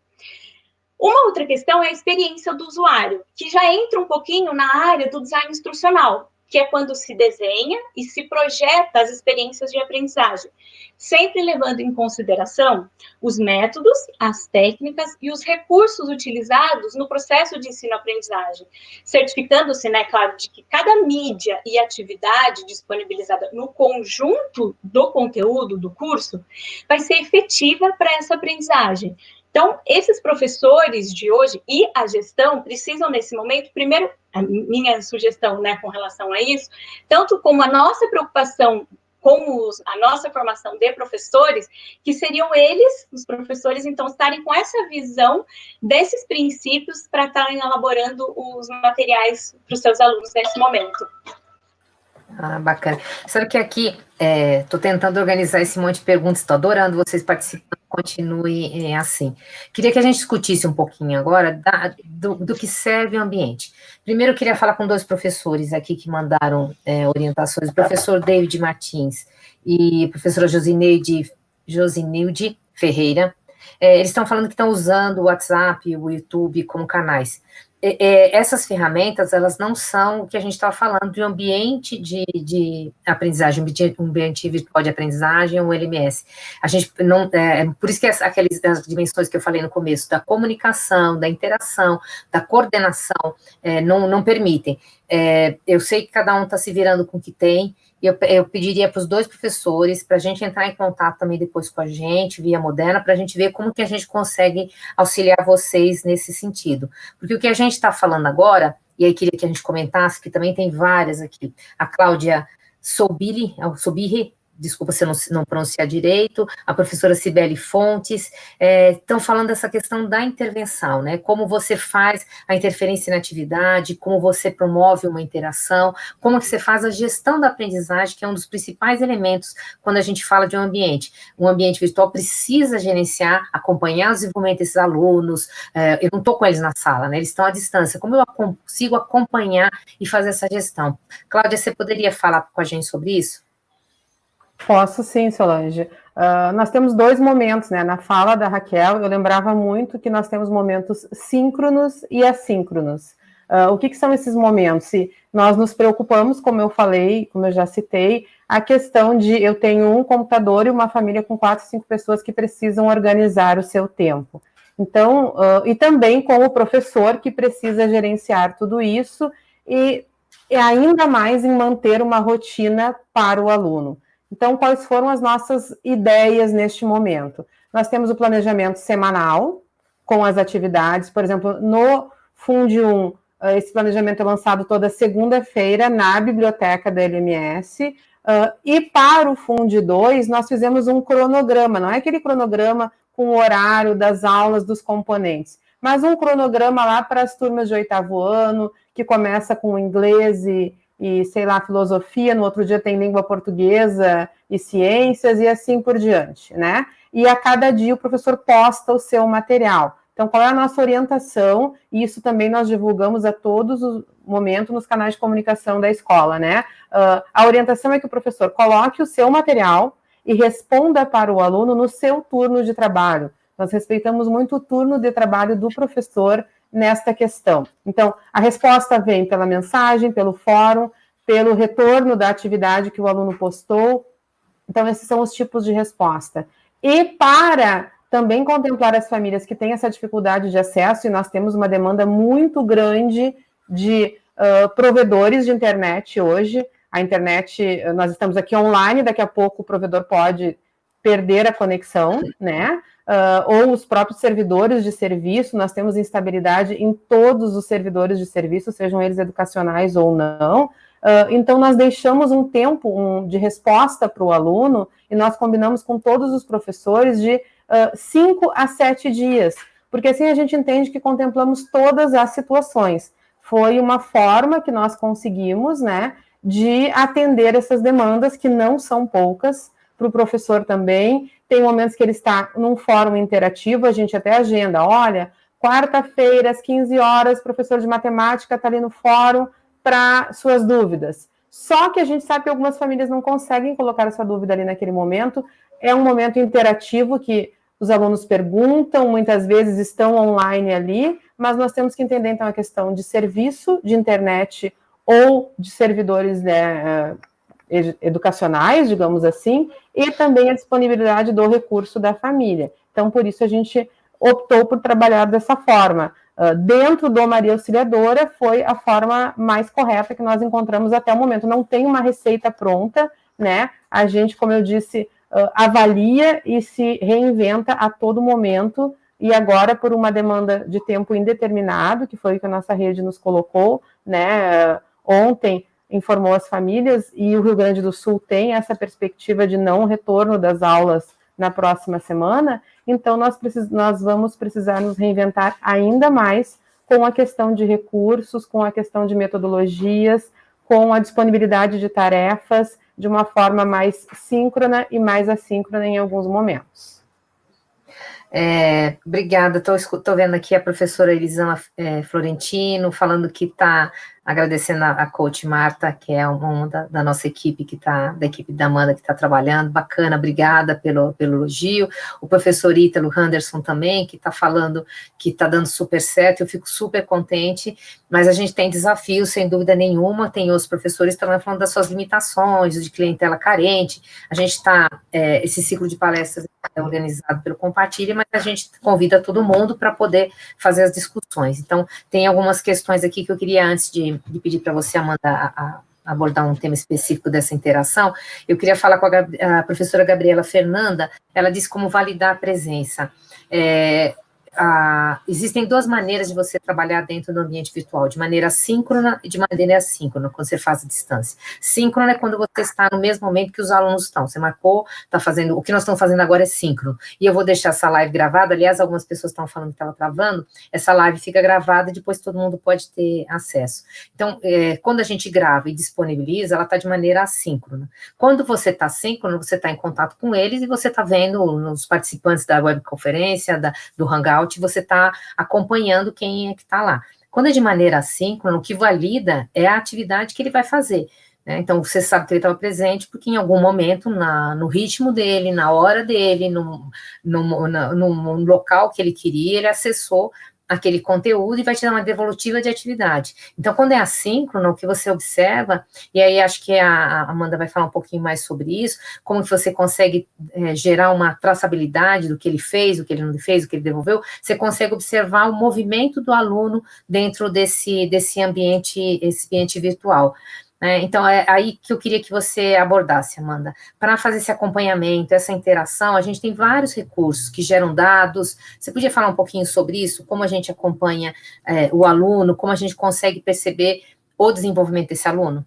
Uma outra questão é a experiência do usuário, que já entra um pouquinho na área do design instrucional, que é quando se desenha e se projeta as experiências de aprendizagem, sempre levando em consideração os métodos, as técnicas e os recursos utilizados no processo de ensino-aprendizagem, certificando-se, né, claro, de que cada mídia e atividade disponibilizada no conjunto do conteúdo do curso vai ser efetiva para essa aprendizagem. Então, esses professores de hoje e a gestão precisam, nesse momento, primeiro, a minha sugestão, né, com relação a isso, tanto como a nossa preocupação com a nossa formação de professores, que seriam eles, os professores, então, estarem com essa visão desses princípios para estarem elaborando os materiais para os seus alunos nesse momento. Ah, bacana. Sabe que aqui estou tentando organizar esse monte de perguntas, estou adorando vocês participando, continue assim. Queria que a gente discutisse um pouquinho agora do que serve o ambiente. Primeiro, eu queria falar com 2 professores aqui que mandaram orientações, o professor David Martins e a professora Josinilde Ferreira. Eles estão falando que estão usando o WhatsApp, o YouTube como canais. Essas ferramentas, elas não são o que a gente estava falando de um ambiente de aprendizagem, um ambiente virtual de aprendizagem, um LMS. A gente não, por isso que as dimensões que eu falei no começo, da comunicação, da interação, da coordenação, não permitem. Eu sei que cada um está se virando com o que tem, e eu pediria para os 2 professores, para a gente entrar em contato também depois com a gente, via Moderna, para a gente ver como que a gente consegue auxiliar vocês nesse sentido. Porque o que a gente está falando agora, e aí queria que a gente comentasse, que também tem várias aqui, a Cláudia Sobirri, desculpa se eu não pronunciar direito, a professora Cibele Fontes, estão falando dessa questão da intervenção, né, como você faz a interferência na atividade, como você promove uma interação, como que você faz a gestão da aprendizagem, que é um dos principais elementos quando a gente fala de um ambiente. Um ambiente virtual precisa gerenciar, acompanhar o desenvolvimento desses alunos, eu não estou com eles na sala, né, eles estão à distância, como eu consigo acompanhar e fazer essa gestão? Cláudia, você poderia falar com a gente sobre isso? Posso sim, Solange. Nós temos 2 momentos, né? Na fala da Raquel, eu lembrava muito que nós temos momentos síncronos e assíncronos. O que são esses momentos? Se nós nos preocupamos, como eu falei, como eu já citei, a questão de eu tenho um computador e uma família com 4, 5 pessoas que precisam organizar o seu tempo. Então, e também com o professor que precisa gerenciar tudo isso e ainda mais em manter uma rotina para o aluno. Então, quais foram as nossas ideias neste momento? Nós temos o planejamento semanal, com as atividades, por exemplo, no Fund 1, esse planejamento é lançado toda segunda-feira na biblioteca da LMS, e para o Fund 2, nós fizemos um cronograma, não é aquele cronograma com o horário das aulas dos componentes, mas um cronograma lá para as turmas de 8º ano, que começa com inglês e, sei lá, filosofia, no outro dia tem língua portuguesa e ciências, e assim por diante, né? E a cada dia o professor posta o seu material. Então, qual é a nossa orientação? E isso também nós divulgamos a todos os momentos nos canais de comunicação da escola, né? A orientação é que o professor coloque o seu material e responda para o aluno no seu turno de trabalho. Nós respeitamos muito o turno de trabalho do professor nesta questão. Então, a resposta vem pela mensagem, pelo fórum, pelo retorno da atividade que o aluno postou. Então, esses são os tipos de resposta. E para também contemplar as famílias que têm essa dificuldade de acesso, e nós temos uma demanda muito grande de provedores de internet hoje. A internet, nós estamos aqui online, daqui a pouco o provedor pode perder a conexão, né? Ou os próprios servidores de serviço, nós temos instabilidade em todos os servidores de serviço, sejam eles educacionais ou não. Então, nós deixamos um tempo de resposta para o aluno e nós combinamos com todos os professores de 5 a 7 dias, porque assim a gente entende que contemplamos todas as situações. Foi uma forma que nós conseguimos, né, de atender essas demandas, que não são poucas, para o professor também. Tem momentos que ele está num fórum interativo, a gente até agenda, olha, quarta-feira, às 15 horas, o professor de matemática está ali no fórum para suas dúvidas. Só que a gente sabe que algumas famílias não conseguem colocar essa dúvida ali naquele momento. É um momento interativo que os alunos perguntam, muitas vezes estão online ali, mas nós temos que entender, então, a questão de serviço de internet ou de servidores, né, educacionais, digamos assim, e também a disponibilidade do recurso da família. Então, por isso a gente optou por trabalhar dessa forma. Dentro do Maria Auxiliadora, foi a forma mais correta que nós encontramos até o momento. Não tem uma receita pronta, né? A gente, como eu disse, avalia e se reinventa a todo momento, e agora por uma demanda de tempo indeterminado, que foi o que a nossa rede nos colocou, né? Ontem informou as famílias, e o Rio Grande do Sul tem essa perspectiva de não retorno das aulas na próxima semana, então nós vamos precisar nos reinventar ainda mais com a questão de recursos, com a questão de metodologias, com a disponibilidade de tarefas, de uma forma mais síncrona e mais assíncrona em alguns momentos. Obrigada, estou vendo aqui a professora Elisama Florentino, falando que está agradecendo a coach Marta, que é uma da nossa equipe, da equipe da Amanda, que está trabalhando, bacana, obrigada pelo elogio. O professor Ítalo Henderson também, que está falando que está dando super certo, eu fico super contente, mas a gente tem desafios, sem dúvida nenhuma, tem outros professores também falando das suas limitações, de clientela carente, a gente está, esse ciclo de palestras é organizado pelo Compartilha, mas a gente convida todo mundo para poder fazer as discussões. Então, tem algumas questões aqui que eu queria, antes de pedir para você, Amanda, abordar um tema específico dessa interação, eu queria falar com a professora Gabriela Fernanda. Ela disse como validar a presença. Existem duas maneiras de você trabalhar dentro do ambiente virtual, de maneira síncrona e de maneira assíncrona, quando você faz a distância. Síncrona é quando você está no mesmo momento que os alunos estão, você marcou, está fazendo, o que nós estamos fazendo agora é síncrono, e eu vou deixar essa live gravada, aliás, algumas pessoas estão falando que estava travando, essa live fica gravada e depois todo mundo pode ter acesso. Então, quando a gente grava e disponibiliza, ela está de maneira assíncrona. Quando você está síncrono, você está em contato com eles e você está vendo os participantes da webconferência, do Hangout, você está acompanhando quem é que está lá. Quando é de maneira assíncrona, o que valida é a atividade que ele vai fazer, né? Então, você sabe que ele estava presente porque em algum momento, no ritmo dele, na hora dele, no local que ele queria, ele acessou aquele conteúdo e vai te dar uma devolutiva de atividade. Então, quando é assíncrono, o que você observa, e aí acho que a Amanda vai falar um pouquinho mais sobre isso, como que você consegue gerar uma traçabilidade do que ele fez, o que ele não fez, o que ele devolveu, você consegue observar o movimento do aluno dentro desse ambiente virtual. Então, é aí que eu queria que você abordasse, Amanda. Para fazer esse acompanhamento, essa interação, a gente tem vários recursos que geram dados. Você podia falar um pouquinho sobre isso? Como a gente acompanha o aluno, como a gente consegue perceber o desenvolvimento desse aluno?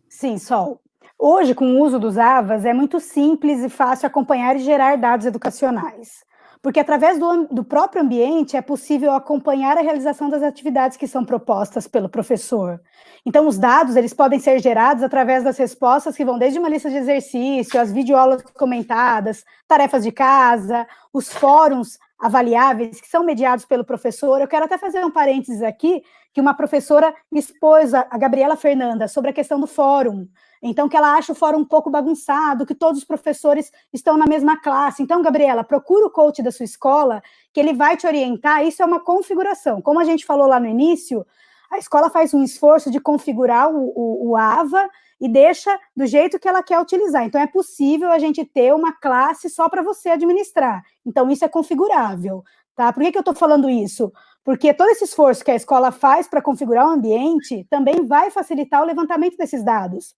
Sim, Sol. Hoje, com o uso dos AVAs, é muito simples e fácil acompanhar e gerar dados educacionais. Porque através do próprio ambiente é possível acompanhar a realização das atividades que são propostas pelo professor. Então, os dados, eles podem ser gerados através das respostas que vão desde uma lista de exercício, as videoaulas comentadas, tarefas de casa, os fóruns avaliáveis que são mediados pelo professor. Eu quero até fazer um parênteses aqui, que uma professora expôs, a Gabriela Fernanda, sobre a questão do fórum. Então, que ela acha o fórum um pouco bagunçado, que todos os professores estão na mesma classe. Então, Gabriela, procura o coach da sua escola, que ele vai te orientar. Isso é uma configuração. Como a gente falou lá no início, a escola faz um esforço de configurar o AVA e deixa do jeito que ela quer utilizar. Então, é possível a gente ter uma classe só para você administrar. Então, isso é configurável. Tá? Por que eu estou falando isso? Porque todo esse esforço que a escola faz para configurar o ambiente também vai facilitar o levantamento desses dados.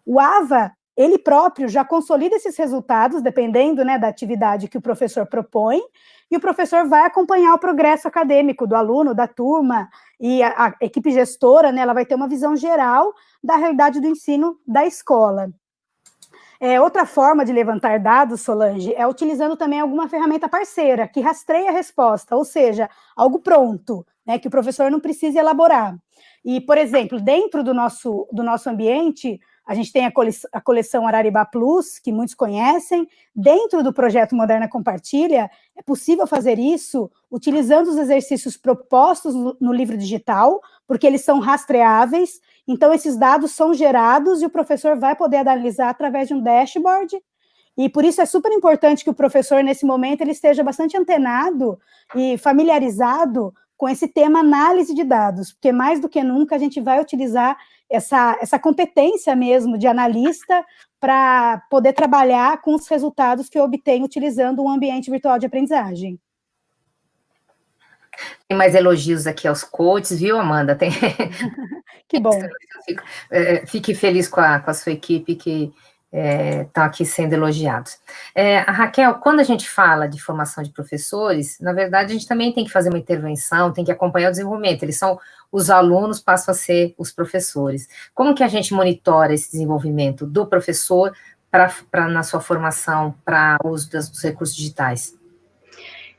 O AVA, ele próprio já consolida esses resultados, dependendo, né, da atividade que o professor propõe, e o professor vai acompanhar o progresso acadêmico do aluno, da turma, e a equipe gestora, né, ela vai ter uma visão geral da realidade do ensino da escola. Outra forma de levantar dados, Solange, é utilizando também alguma ferramenta parceira, que rastreia a resposta, ou seja, algo pronto, né, que o professor não precisa elaborar. E, por exemplo, dentro do nosso ambiente, a gente tem a coleção Araribá Plus, que muitos conhecem. Dentro do projeto Moderna Compartilha, é possível fazer isso utilizando os exercícios propostos no livro digital, porque eles são rastreáveis, Então, esses dados são gerados e o professor vai poder analisar através de um dashboard, e por isso é super importante que o professor, nesse momento, ele esteja bastante antenado e familiarizado com esse tema análise de dados, porque mais do que nunca a gente vai utilizar essa competência mesmo de analista para poder trabalhar com os resultados que eu obtenho utilizando um ambiente virtual de aprendizagem. Tem mais elogios aqui aos coaches, viu, Amanda? Tem... Que bom. Fique feliz com a sua equipe que estão aqui sendo elogiados. A Raquel, quando a gente fala de formação de professores, na verdade, a gente também tem que fazer uma intervenção, tem que acompanhar o desenvolvimento. Eles são os alunos, passam a ser os professores. Como que a gente monitora esse desenvolvimento do professor na sua formação para o uso dos recursos digitais?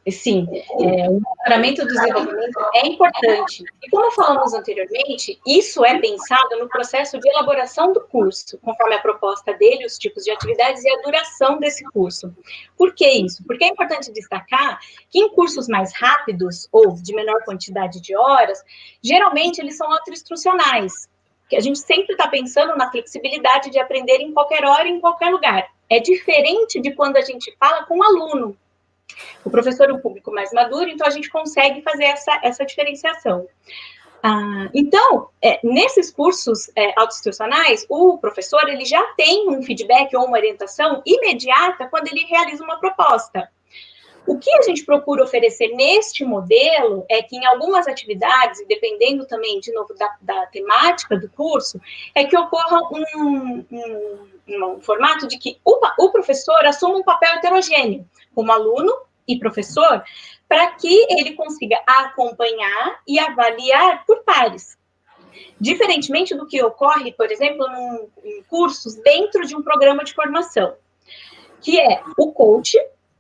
Sim, o monitoramento do desenvolvimento é importante. E como falamos anteriormente, isso é pensado no processo de elaboração do curso, conforme a proposta dele, os tipos de atividades e a duração desse curso. Por que isso? Porque é importante destacar que em cursos mais rápidos ou de menor quantidade de horas, geralmente eles são autoinstrucionais, que a gente sempre está pensando na flexibilidade de aprender em qualquer hora, em qualquer lugar. É diferente de quando a gente fala com o aluno. O professor é um público mais maduro, então a gente consegue fazer essa diferenciação. Então, nesses cursos autoinstrucionais, o professor ele já tem um feedback ou uma orientação imediata quando ele realiza uma proposta. O que a gente procura oferecer neste modelo é que em algumas atividades, e dependendo também, de novo, da temática do curso, é que ocorra um formato de que o professor assuma um papel heterogêneo, como aluno e professor, para que ele consiga acompanhar e avaliar por pares. Diferentemente do que ocorre, por exemplo, em cursos dentro de um programa de formação, que é o coach,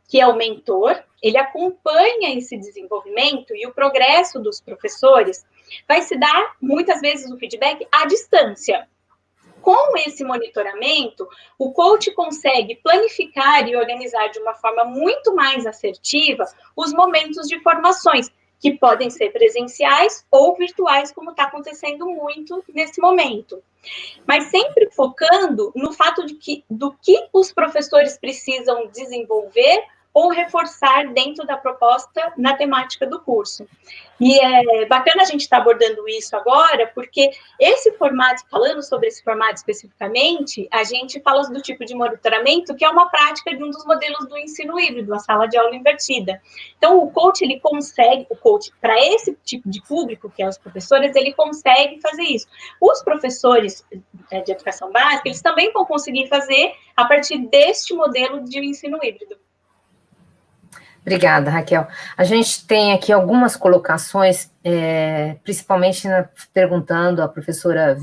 que é o mentor, ele acompanha esse desenvolvimento e o progresso dos professores vai se dar, muitas vezes, o feedback à distância. Com esse monitoramento, o coach consegue planificar e organizar de uma forma muito mais assertiva os momentos de formações, que podem ser presenciais ou virtuais, como está acontecendo muito nesse momento. Mas sempre focando no fato do que os professores precisam desenvolver ou reforçar dentro da proposta na temática do curso. E é bacana a gente estar abordando isso agora, porque esse formato, falando sobre esse formato especificamente, a gente fala do tipo de monitoramento que é uma prática de um dos modelos do ensino híbrido, a sala de aula invertida. Então, o coach, para esse tipo de público, que é os professores, ele consegue fazer isso. Os professores de educação básica, eles também vão conseguir fazer a partir deste modelo de ensino híbrido. Obrigada, Raquel. A gente tem aqui algumas colocações, principalmente perguntando a professora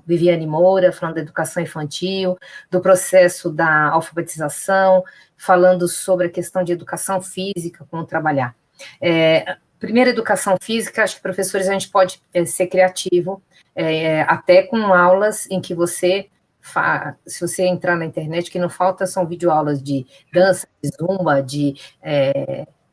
Viviane Moura, falando da educação infantil, do processo da alfabetização, falando sobre a questão de educação física, como trabalhar. Primeiro, educação física, acho que professores a gente pode ser criativo, até com aulas em que você... Se você entrar na internet, o que não falta são videoaulas de dança, de zumba, de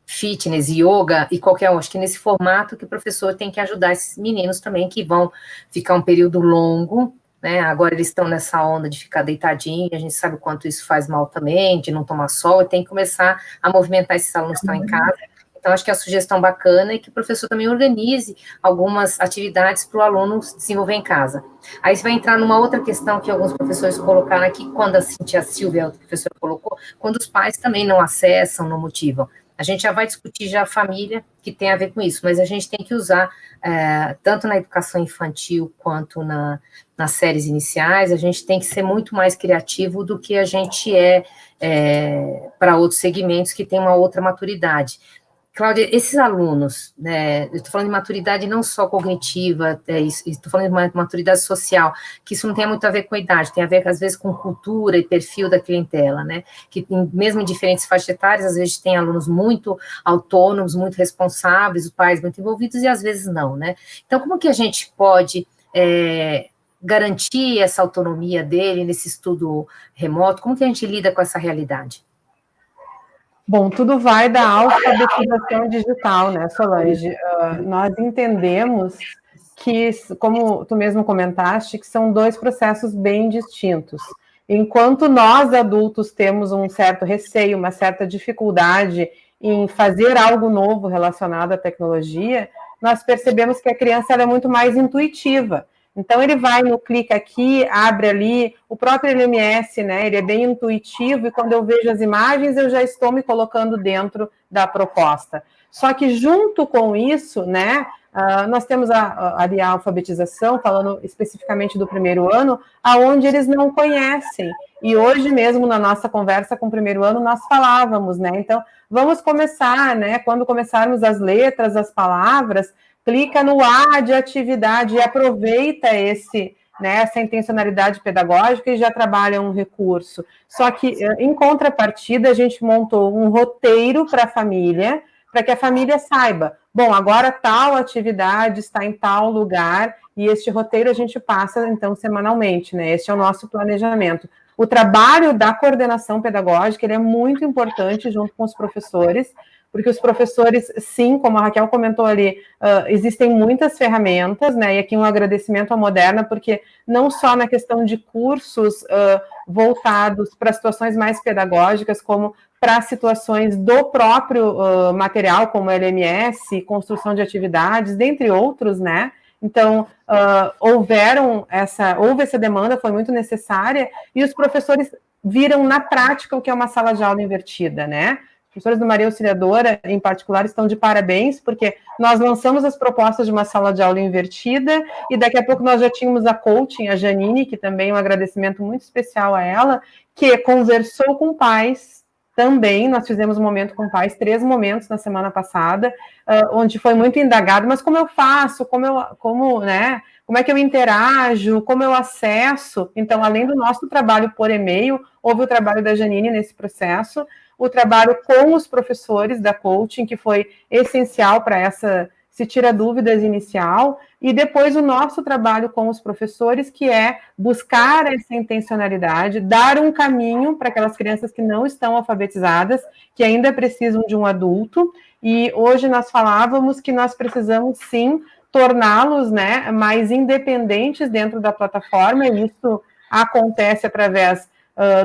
fitness, yoga e qualquer um. Acho que nesse formato que o professor tem que ajudar esses meninos também, que vão ficar um período longo, né? Agora eles estão nessa onda de ficar deitadinho, a gente sabe o quanto isso faz mal também, de não tomar sol, e tem que começar a movimentar esses alunos que estão em casa. Então, acho que a sugestão bacana é que o professor também organize algumas atividades para o aluno se desenvolver em casa. Aí você vai entrar numa outra questão que alguns professores colocaram aqui, quando a Silvia, a professora, colocou, quando os pais também não acessam, não motivam. A gente já vai discutir já a família, que tem a ver com isso, mas a gente tem que usar, tanto na educação infantil quanto nas séries iniciais, a gente tem que ser muito mais criativo do que a gente para outros segmentos que têm uma outra maturidade. Cláudia, esses alunos, né, eu estou falando de maturidade não só cognitiva, estou falando de maturidade social, que isso não tem muito a ver com a idade, tem a ver, às vezes, com cultura e perfil da clientela, né, que mesmo em diferentes faixas etárias, às vezes tem alunos muito autônomos, muito responsáveis, os pais muito envolvidos, e às vezes não, né. Então, como que a gente pode garantir essa autonomia dele nesse estudo remoto? Como que a gente lida com essa realidade? Bom, tudo vai da alfabetização digital, né, Solange? Nós entendemos que, como tu mesmo comentaste, que são dois processos bem distintos. Enquanto nós, adultos, temos um certo receio, uma certa dificuldade em fazer algo novo relacionado à tecnologia, nós percebemos que a criança ela é muito mais intuitiva. Então, ele vai no clique aqui, abre ali, o próprio LMS, né, ele é bem intuitivo, e quando eu vejo as imagens, eu já estou me colocando dentro da proposta. Só que, junto com isso, né, nós temos ali a alfabetização, falando especificamente do primeiro ano, aonde eles não conhecem. E hoje mesmo, na nossa conversa com o primeiro ano, nós falávamos, né, então, vamos começar, né, quando começarmos as letras, as palavras, clica no A de atividade e aproveita essa intencionalidade pedagógica e já trabalha um recurso. Só que, em contrapartida, a gente montou um roteiro para a família, para que a família saiba, bom, agora tal atividade está em tal lugar, e este roteiro a gente passa, então, semanalmente, né? Este é o nosso planejamento. O trabalho da coordenação pedagógica, ele é muito importante junto com os professores, porque os professores, sim, como a Raquel comentou ali, existem muitas ferramentas, né, e aqui um agradecimento à Moderna, porque não só na questão de cursos voltados para situações mais pedagógicas, como para situações do próprio material, como LMS, construção de atividades, dentre outros, né, então, houve essa demanda, foi muito necessária, e os professores viram na prática o que é uma sala de aula invertida, né? Os professores do Maria Auxiliadora, em particular, estão de parabéns, porque nós lançamos as propostas de uma sala de aula invertida, e daqui a pouco nós já tínhamos a coaching, a Janine, que também é um agradecimento muito especial a ela, que conversou com pais também. Nós fizemos um momento com pais, 3 momentos na semana passada, onde foi muito indagado, mas como eu faço, como é que eu interajo, como eu acesso? Então, além do nosso trabalho por e-mail, houve o trabalho da Janine nesse processo, o trabalho com os professores da coaching, que foi essencial para se tira dúvidas inicial, e depois o nosso trabalho com os professores, que é buscar essa intencionalidade, dar um caminho para aquelas crianças que não estão alfabetizadas, que ainda precisam de um adulto, e hoje nós falávamos que nós precisamos, sim, torná-los, né, mais independentes dentro da plataforma, e isso acontece através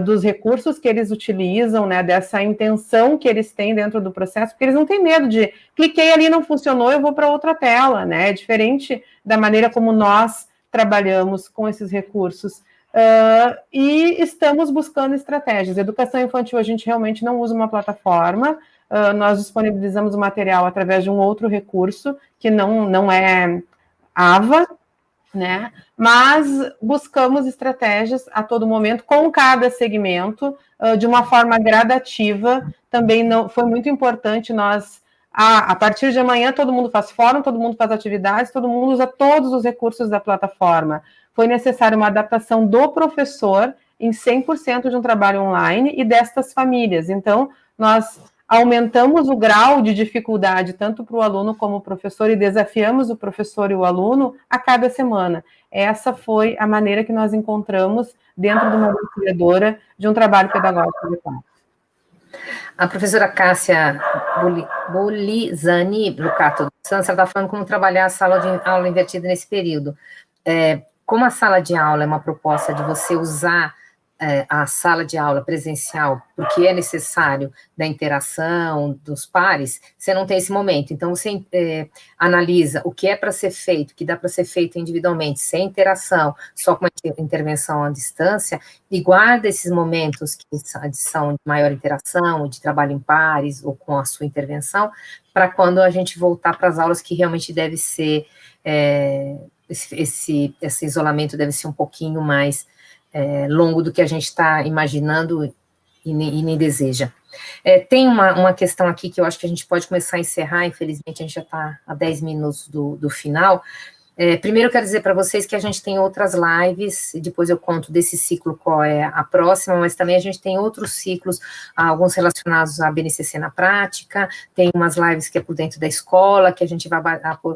dos recursos que eles utilizam, né, dessa intenção que eles têm dentro do processo, porque eles não têm medo de, cliquei ali, não funcionou, eu vou para outra tela, né, é diferente da maneira como nós trabalhamos com esses recursos. E estamos buscando estratégias. Educação infantil, a gente realmente não usa uma plataforma, nós disponibilizamos o material através de um outro recurso, que não é AVA, né? Mas buscamos estratégias a todo momento, com cada segmento, de uma forma gradativa. Também foi muito importante nós, a partir de amanhã, todo mundo faz fórum, todo mundo faz atividades, todo mundo usa todos os recursos da plataforma. Foi necessária uma adaptação do professor em 100% de um trabalho online e destas famílias. Então, nós aumentamos o grau de dificuldade tanto para o aluno como o professor e desafiamos o professor e o aluno a cada semana. Essa foi a maneira que nós encontramos dentro de uma auxiliadora de um trabalho pedagógico adequado. A professora Cássia Bolizani Lucato Santos está falando como trabalhar a sala de aula invertida nesse período. Como a sala de aula é uma proposta de você usar a sala de aula presencial, porque é necessário da interação dos pares, você não tem esse momento. Então, você analisa o que é para ser feito, que dá para ser feito individualmente, sem interação, só com uma intervenção à distância, e guarda esses momentos que são de maior interação, de trabalho em pares, ou com a sua intervenção, para quando a gente voltar para as aulas que realmente deve ser, esse isolamento deve ser um pouquinho mais longo do que a gente está imaginando e nem deseja. Tem uma questão aqui que eu acho que a gente pode começar a encerrar, infelizmente a gente já está a 10 minutos do final. Primeiro eu quero dizer para vocês que a gente tem outras lives, e depois eu conto desse ciclo qual é a próxima, mas também a gente tem outros ciclos, alguns relacionados à BNCC na prática, tem umas lives que é por dentro da escola, que a gente vai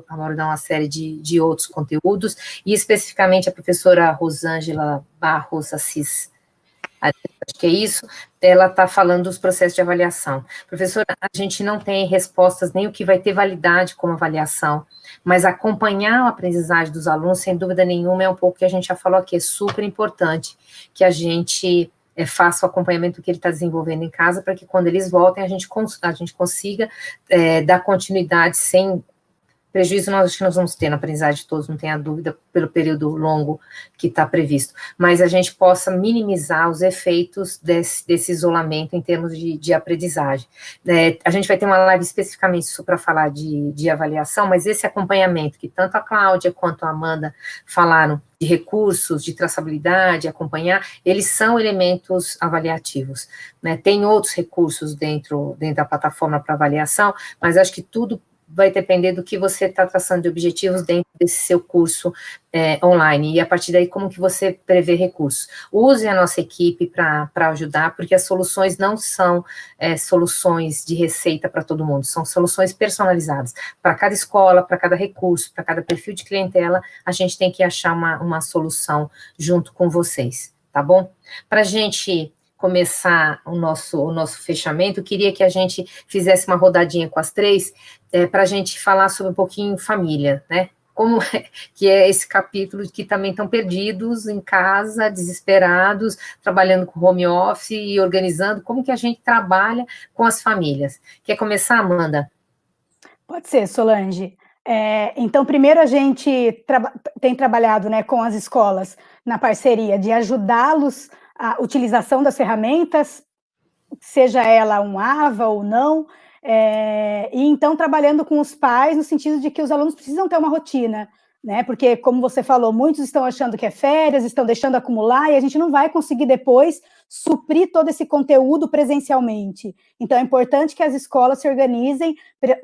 abordar uma série de outros conteúdos, e especificamente a professora Rosângela Barros Assis, que é isso, ela está falando dos processos de avaliação. Professora, a gente não tem respostas nem o que vai ter validade como avaliação, mas acompanhar a aprendizagem dos alunos, sem dúvida nenhuma, é um pouco que a gente já falou aqui, é super importante que a gente faça o acompanhamento do que ele está desenvolvendo em casa, para que quando eles voltem, a gente consiga dar continuidade sem prejuízo. Nós acho que nós vamos ter na aprendizagem de todos, não tenha dúvida, pelo período longo que está previsto, mas a gente possa minimizar os efeitos desse isolamento em termos de aprendizagem. A gente vai ter uma live especificamente para falar de avaliação, mas esse acompanhamento que tanto a Cláudia quanto a Amanda falaram, de recursos, de traçabilidade, acompanhar, eles são elementos avaliativos, né? Tem outros recursos dentro da plataforma para avaliação, mas acho que tudo vai depender do que você está traçando de objetivos dentro desse seu curso online, e a partir daí como que você prevê recursos. Use a nossa equipe para ajudar, porque as soluções não são soluções de receita para todo mundo, são soluções personalizadas, para cada escola, para cada recurso, para cada perfil de clientela, a gente tem que achar uma solução junto com vocês, tá bom? Para a gente começar o nosso fechamento, eu queria que a gente fizesse uma rodadinha com as três, para a gente falar sobre um pouquinho família, né? Como que é esse capítulo que também estão perdidos em casa, desesperados, trabalhando com home office e organizando, como que a gente trabalha com as famílias. Quer começar, Amanda? Pode ser, Solange. Então, primeiro a gente tem trabalhado, né, com as escolas na parceria de ajudá-los a utilização das ferramentas, seja ela um AVA ou não, e então trabalhando com os pais no sentido de que os alunos precisam ter uma rotina, né? Porque, como você falou, muitos estão achando que é férias, estão deixando acumular, e a gente não vai conseguir depois suprir todo esse conteúdo presencialmente. Então, é importante que as escolas se organizem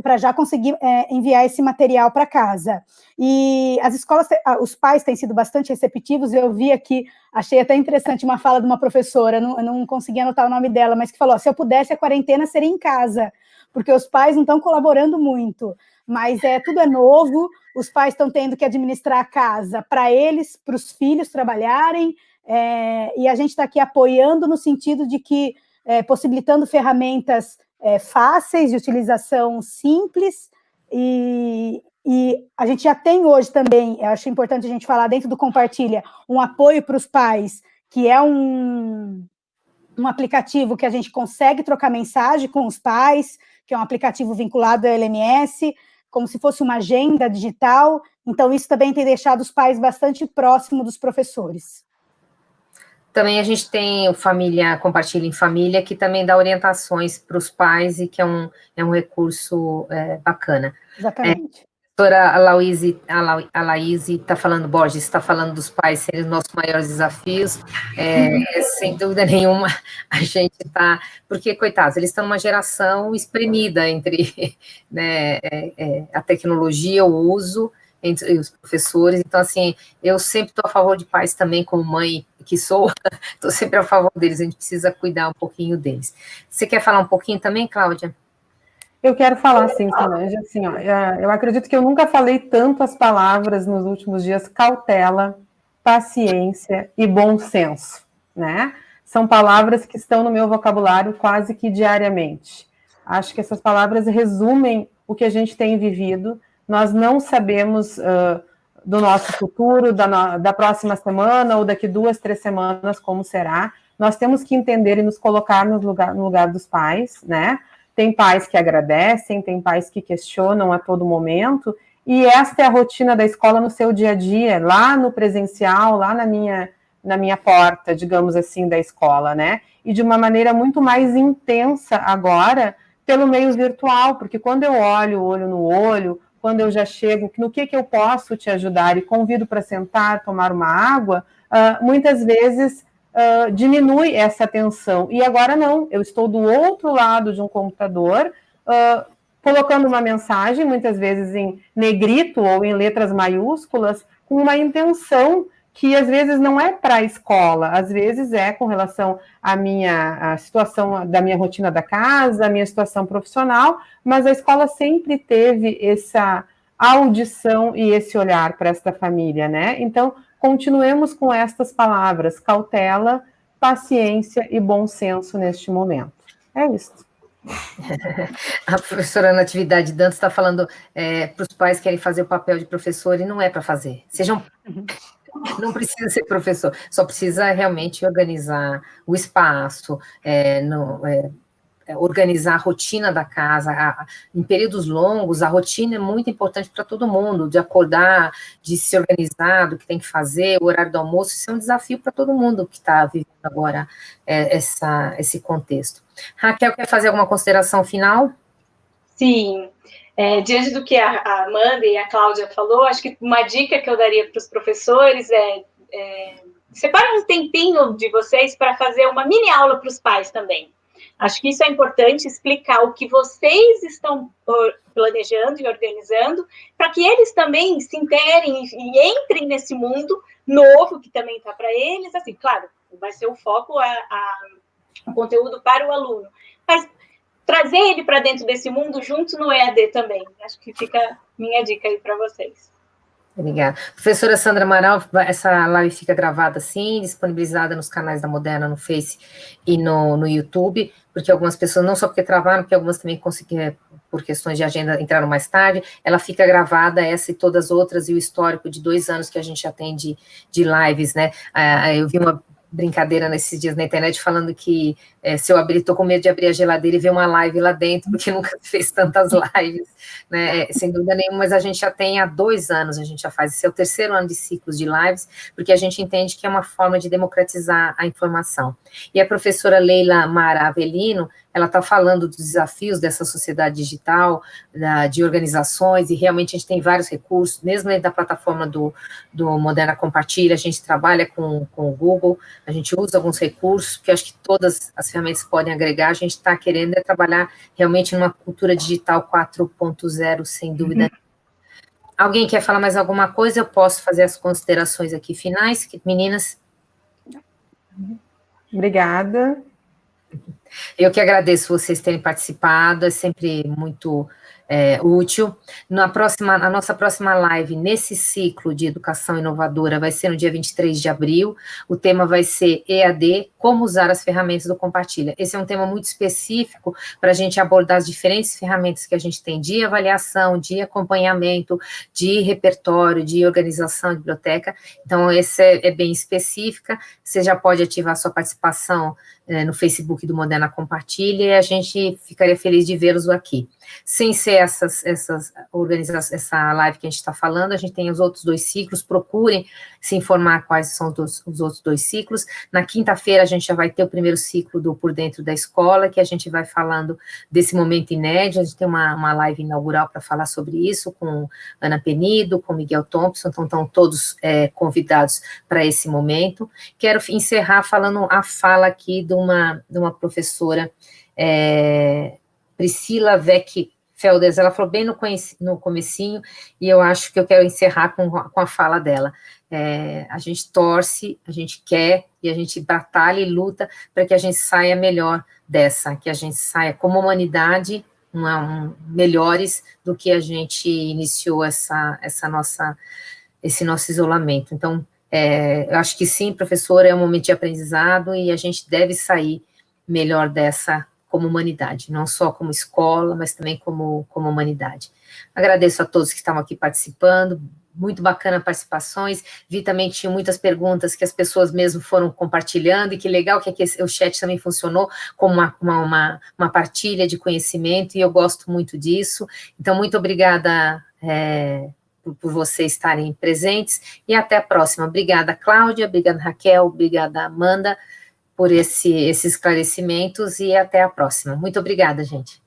para já conseguir enviar esse material para casa. E as escolas, os pais têm sido bastante receptivos. Eu vi aqui, achei até interessante uma fala de uma professora, eu não consegui anotar o nome dela, mas que falou, se eu pudesse, a quarentena seria em casa, porque os pais não estão colaborando muito, mas tudo é novo, os pais estão tendo que administrar a casa para eles, para os filhos trabalharem, e a gente está aqui apoiando no sentido de que, possibilitando ferramentas fáceis, de utilização simples, e a gente já tem hoje também, eu acho importante a gente falar dentro do Compartilha, um apoio para os pais, que é um aplicativo que a gente consegue trocar mensagem com os pais, que é um aplicativo vinculado ao LMS, como se fosse uma agenda digital. Então, isso também tem deixado os pais bastante próximos dos professores. Também a gente tem o Família Compartilha em Família, que também dá orientações para os pais e que é um recurso bacana. Exatamente. A doutora Alaíse está falando, Borges, está falando dos pais serem os nossos maiores desafios, sem dúvida nenhuma, a gente está, porque, coitados, eles estão numa geração espremida entre né, a tecnologia, o uso, entre os professores. Então, assim, eu sempre estou a favor de pais também, como mãe que sou, estou sempre a favor deles, a gente precisa cuidar um pouquinho deles. Você quer falar um pouquinho também, Cláudia? Eu quero falar, sim, Solange, assim, ó, eu acredito que eu nunca falei tanto as palavras nos últimos dias, cautela, paciência e bom senso, né? São palavras que estão no meu vocabulário quase que diariamente. Acho que essas palavras resumem o que a gente tem vivido. Nós não sabemos do nosso futuro, da próxima semana ou daqui 2, 3 semanas como será. Nós temos que entender e nos colocar no lugar dos pais, né? Tem pais que agradecem, tem pais que questionam a todo momento, e esta é a rotina da escola no seu dia a dia, lá no presencial, lá na minha porta, digamos assim, da escola, né? E de uma maneira muito mais intensa agora, pelo meio virtual, porque quando eu olho no olho, quando eu já chego, no que eu posso te ajudar e convido para sentar, tomar uma água, muitas vezes diminui essa atenção. E agora não, eu estou do outro lado de um computador, colocando uma mensagem, muitas vezes em negrito ou em letras maiúsculas, com uma intenção que às vezes não é para a escola, às vezes é com relação à situação da minha rotina da casa, a minha situação profissional, mas a escola sempre teve essa audição e esse olhar para esta família, né? Então, continuemos com estas palavras, cautela, paciência e bom senso neste momento. É isso. A professora Natividade Dantas está falando para os pais que querem fazer o papel de professor e não é para fazer. Não precisa ser professor, só precisa realmente organizar o espaço, organizar a rotina da casa. Em períodos longos, a rotina é muito importante para todo mundo, de acordar, de se organizar, do que tem que fazer, o horário do almoço, isso é um desafio para todo mundo que está vivendo agora esse contexto. Raquel, quer fazer alguma consideração final? Sim. Diante do que a Amanda e a Cláudia falou, acho que uma dica que eu daria para os professores separem um tempinho de vocês para fazer uma mini aula para os pais também. Acho que isso é importante, explicar o que vocês estão planejando e organizando, para que eles também se interem e entrem nesse mundo novo que também está para eles. Assim, claro, vai ser o foco, o conteúdo para o aluno, mas trazer ele para dentro desse mundo junto no EAD também. Acho que fica minha dica aí para vocês. Obrigada. Professora Sandra Amaral, essa live fica gravada sim, disponibilizada nos canais da Moderna, no Face e no YouTube, porque algumas pessoas, não só porque travaram, porque algumas também conseguiram, por questões de agenda, entraram mais tarde, ela fica gravada, essa e todas as outras, e o histórico de 2 anos que a gente já tem de lives, né? Eu vi uma brincadeira nesses dias na internet falando que se eu abrir, estou com medo de abrir a geladeira e ver uma live lá dentro, porque nunca fez tantas lives, né? Sem dúvida nenhuma, mas a gente já tem há 2 anos, a gente já faz, esse é o 3º ano de ciclos de lives, porque a gente entende que é uma forma de democratizar a informação. E a professora Leila Mara Avelino, ela está falando dos desafios dessa sociedade digital, de organizações, e realmente a gente tem vários recursos, mesmo dentro da plataforma do Moderna Compartilha, a gente trabalha com o Google, a gente usa alguns recursos, que acho que todas as ferramentas podem agregar, a gente está querendo trabalhar realmente numa cultura digital 4.0, sem dúvida. Alguém quer falar mais alguma coisa? Eu posso fazer as considerações aqui finais, meninas? Obrigada. Eu que agradeço vocês terem participado, é sempre muito útil. A nossa próxima live, nesse ciclo de educação inovadora, vai ser no dia 23 de abril, o tema vai ser EAD, como usar as ferramentas do Compartilha. Esse é um tema muito específico para a gente abordar as diferentes ferramentas que a gente tem de avaliação, de acompanhamento, de repertório, de organização de biblioteca, então esse é bem específica, você já pode ativar sua participação no Facebook do Moderna Compartilha, e a gente ficaria feliz de vê-los aqui. Sem ser essa live que a gente está falando, a gente tem os outros 2 ciclos, procurem se informar quais são os outros 2 ciclos. Na quinta-feira a gente já vai ter o primeiro ciclo do Por Dentro da Escola, que a gente vai falando desse momento inédito, a gente tem uma live inaugural para falar sobre isso, com Ana Penido, com Miguel Thompson, então estão todos convidados para esse momento. Quero encerrar falando a fala aqui de uma professora, Priscila Vec-Felders, ela falou bem no comecinho, e eu acho que eu quero encerrar com a fala dela. A gente torce, a gente quer, e a gente batalha e luta para que a gente saia melhor dessa, que a gente saia como humanidade, melhores do que a gente iniciou esse nosso isolamento. Então, eu acho que sim, professora, é um momento de aprendizado, e a gente deve sair melhor dessa como humanidade, não só como escola, mas também como humanidade. Agradeço a todos que estavam aqui participando, muito bacana participações, vi também que tinha muitas perguntas que as pessoas mesmo foram compartilhando, e que legal que o chat também funcionou como uma partilha de conhecimento, e eu gosto muito disso. Então, muito obrigada por vocês estarem presentes, e até a próxima. Obrigada, Cláudia, obrigada, Raquel, obrigada, Amanda, por esses esclarecimentos, e até a próxima. Muito obrigada, gente.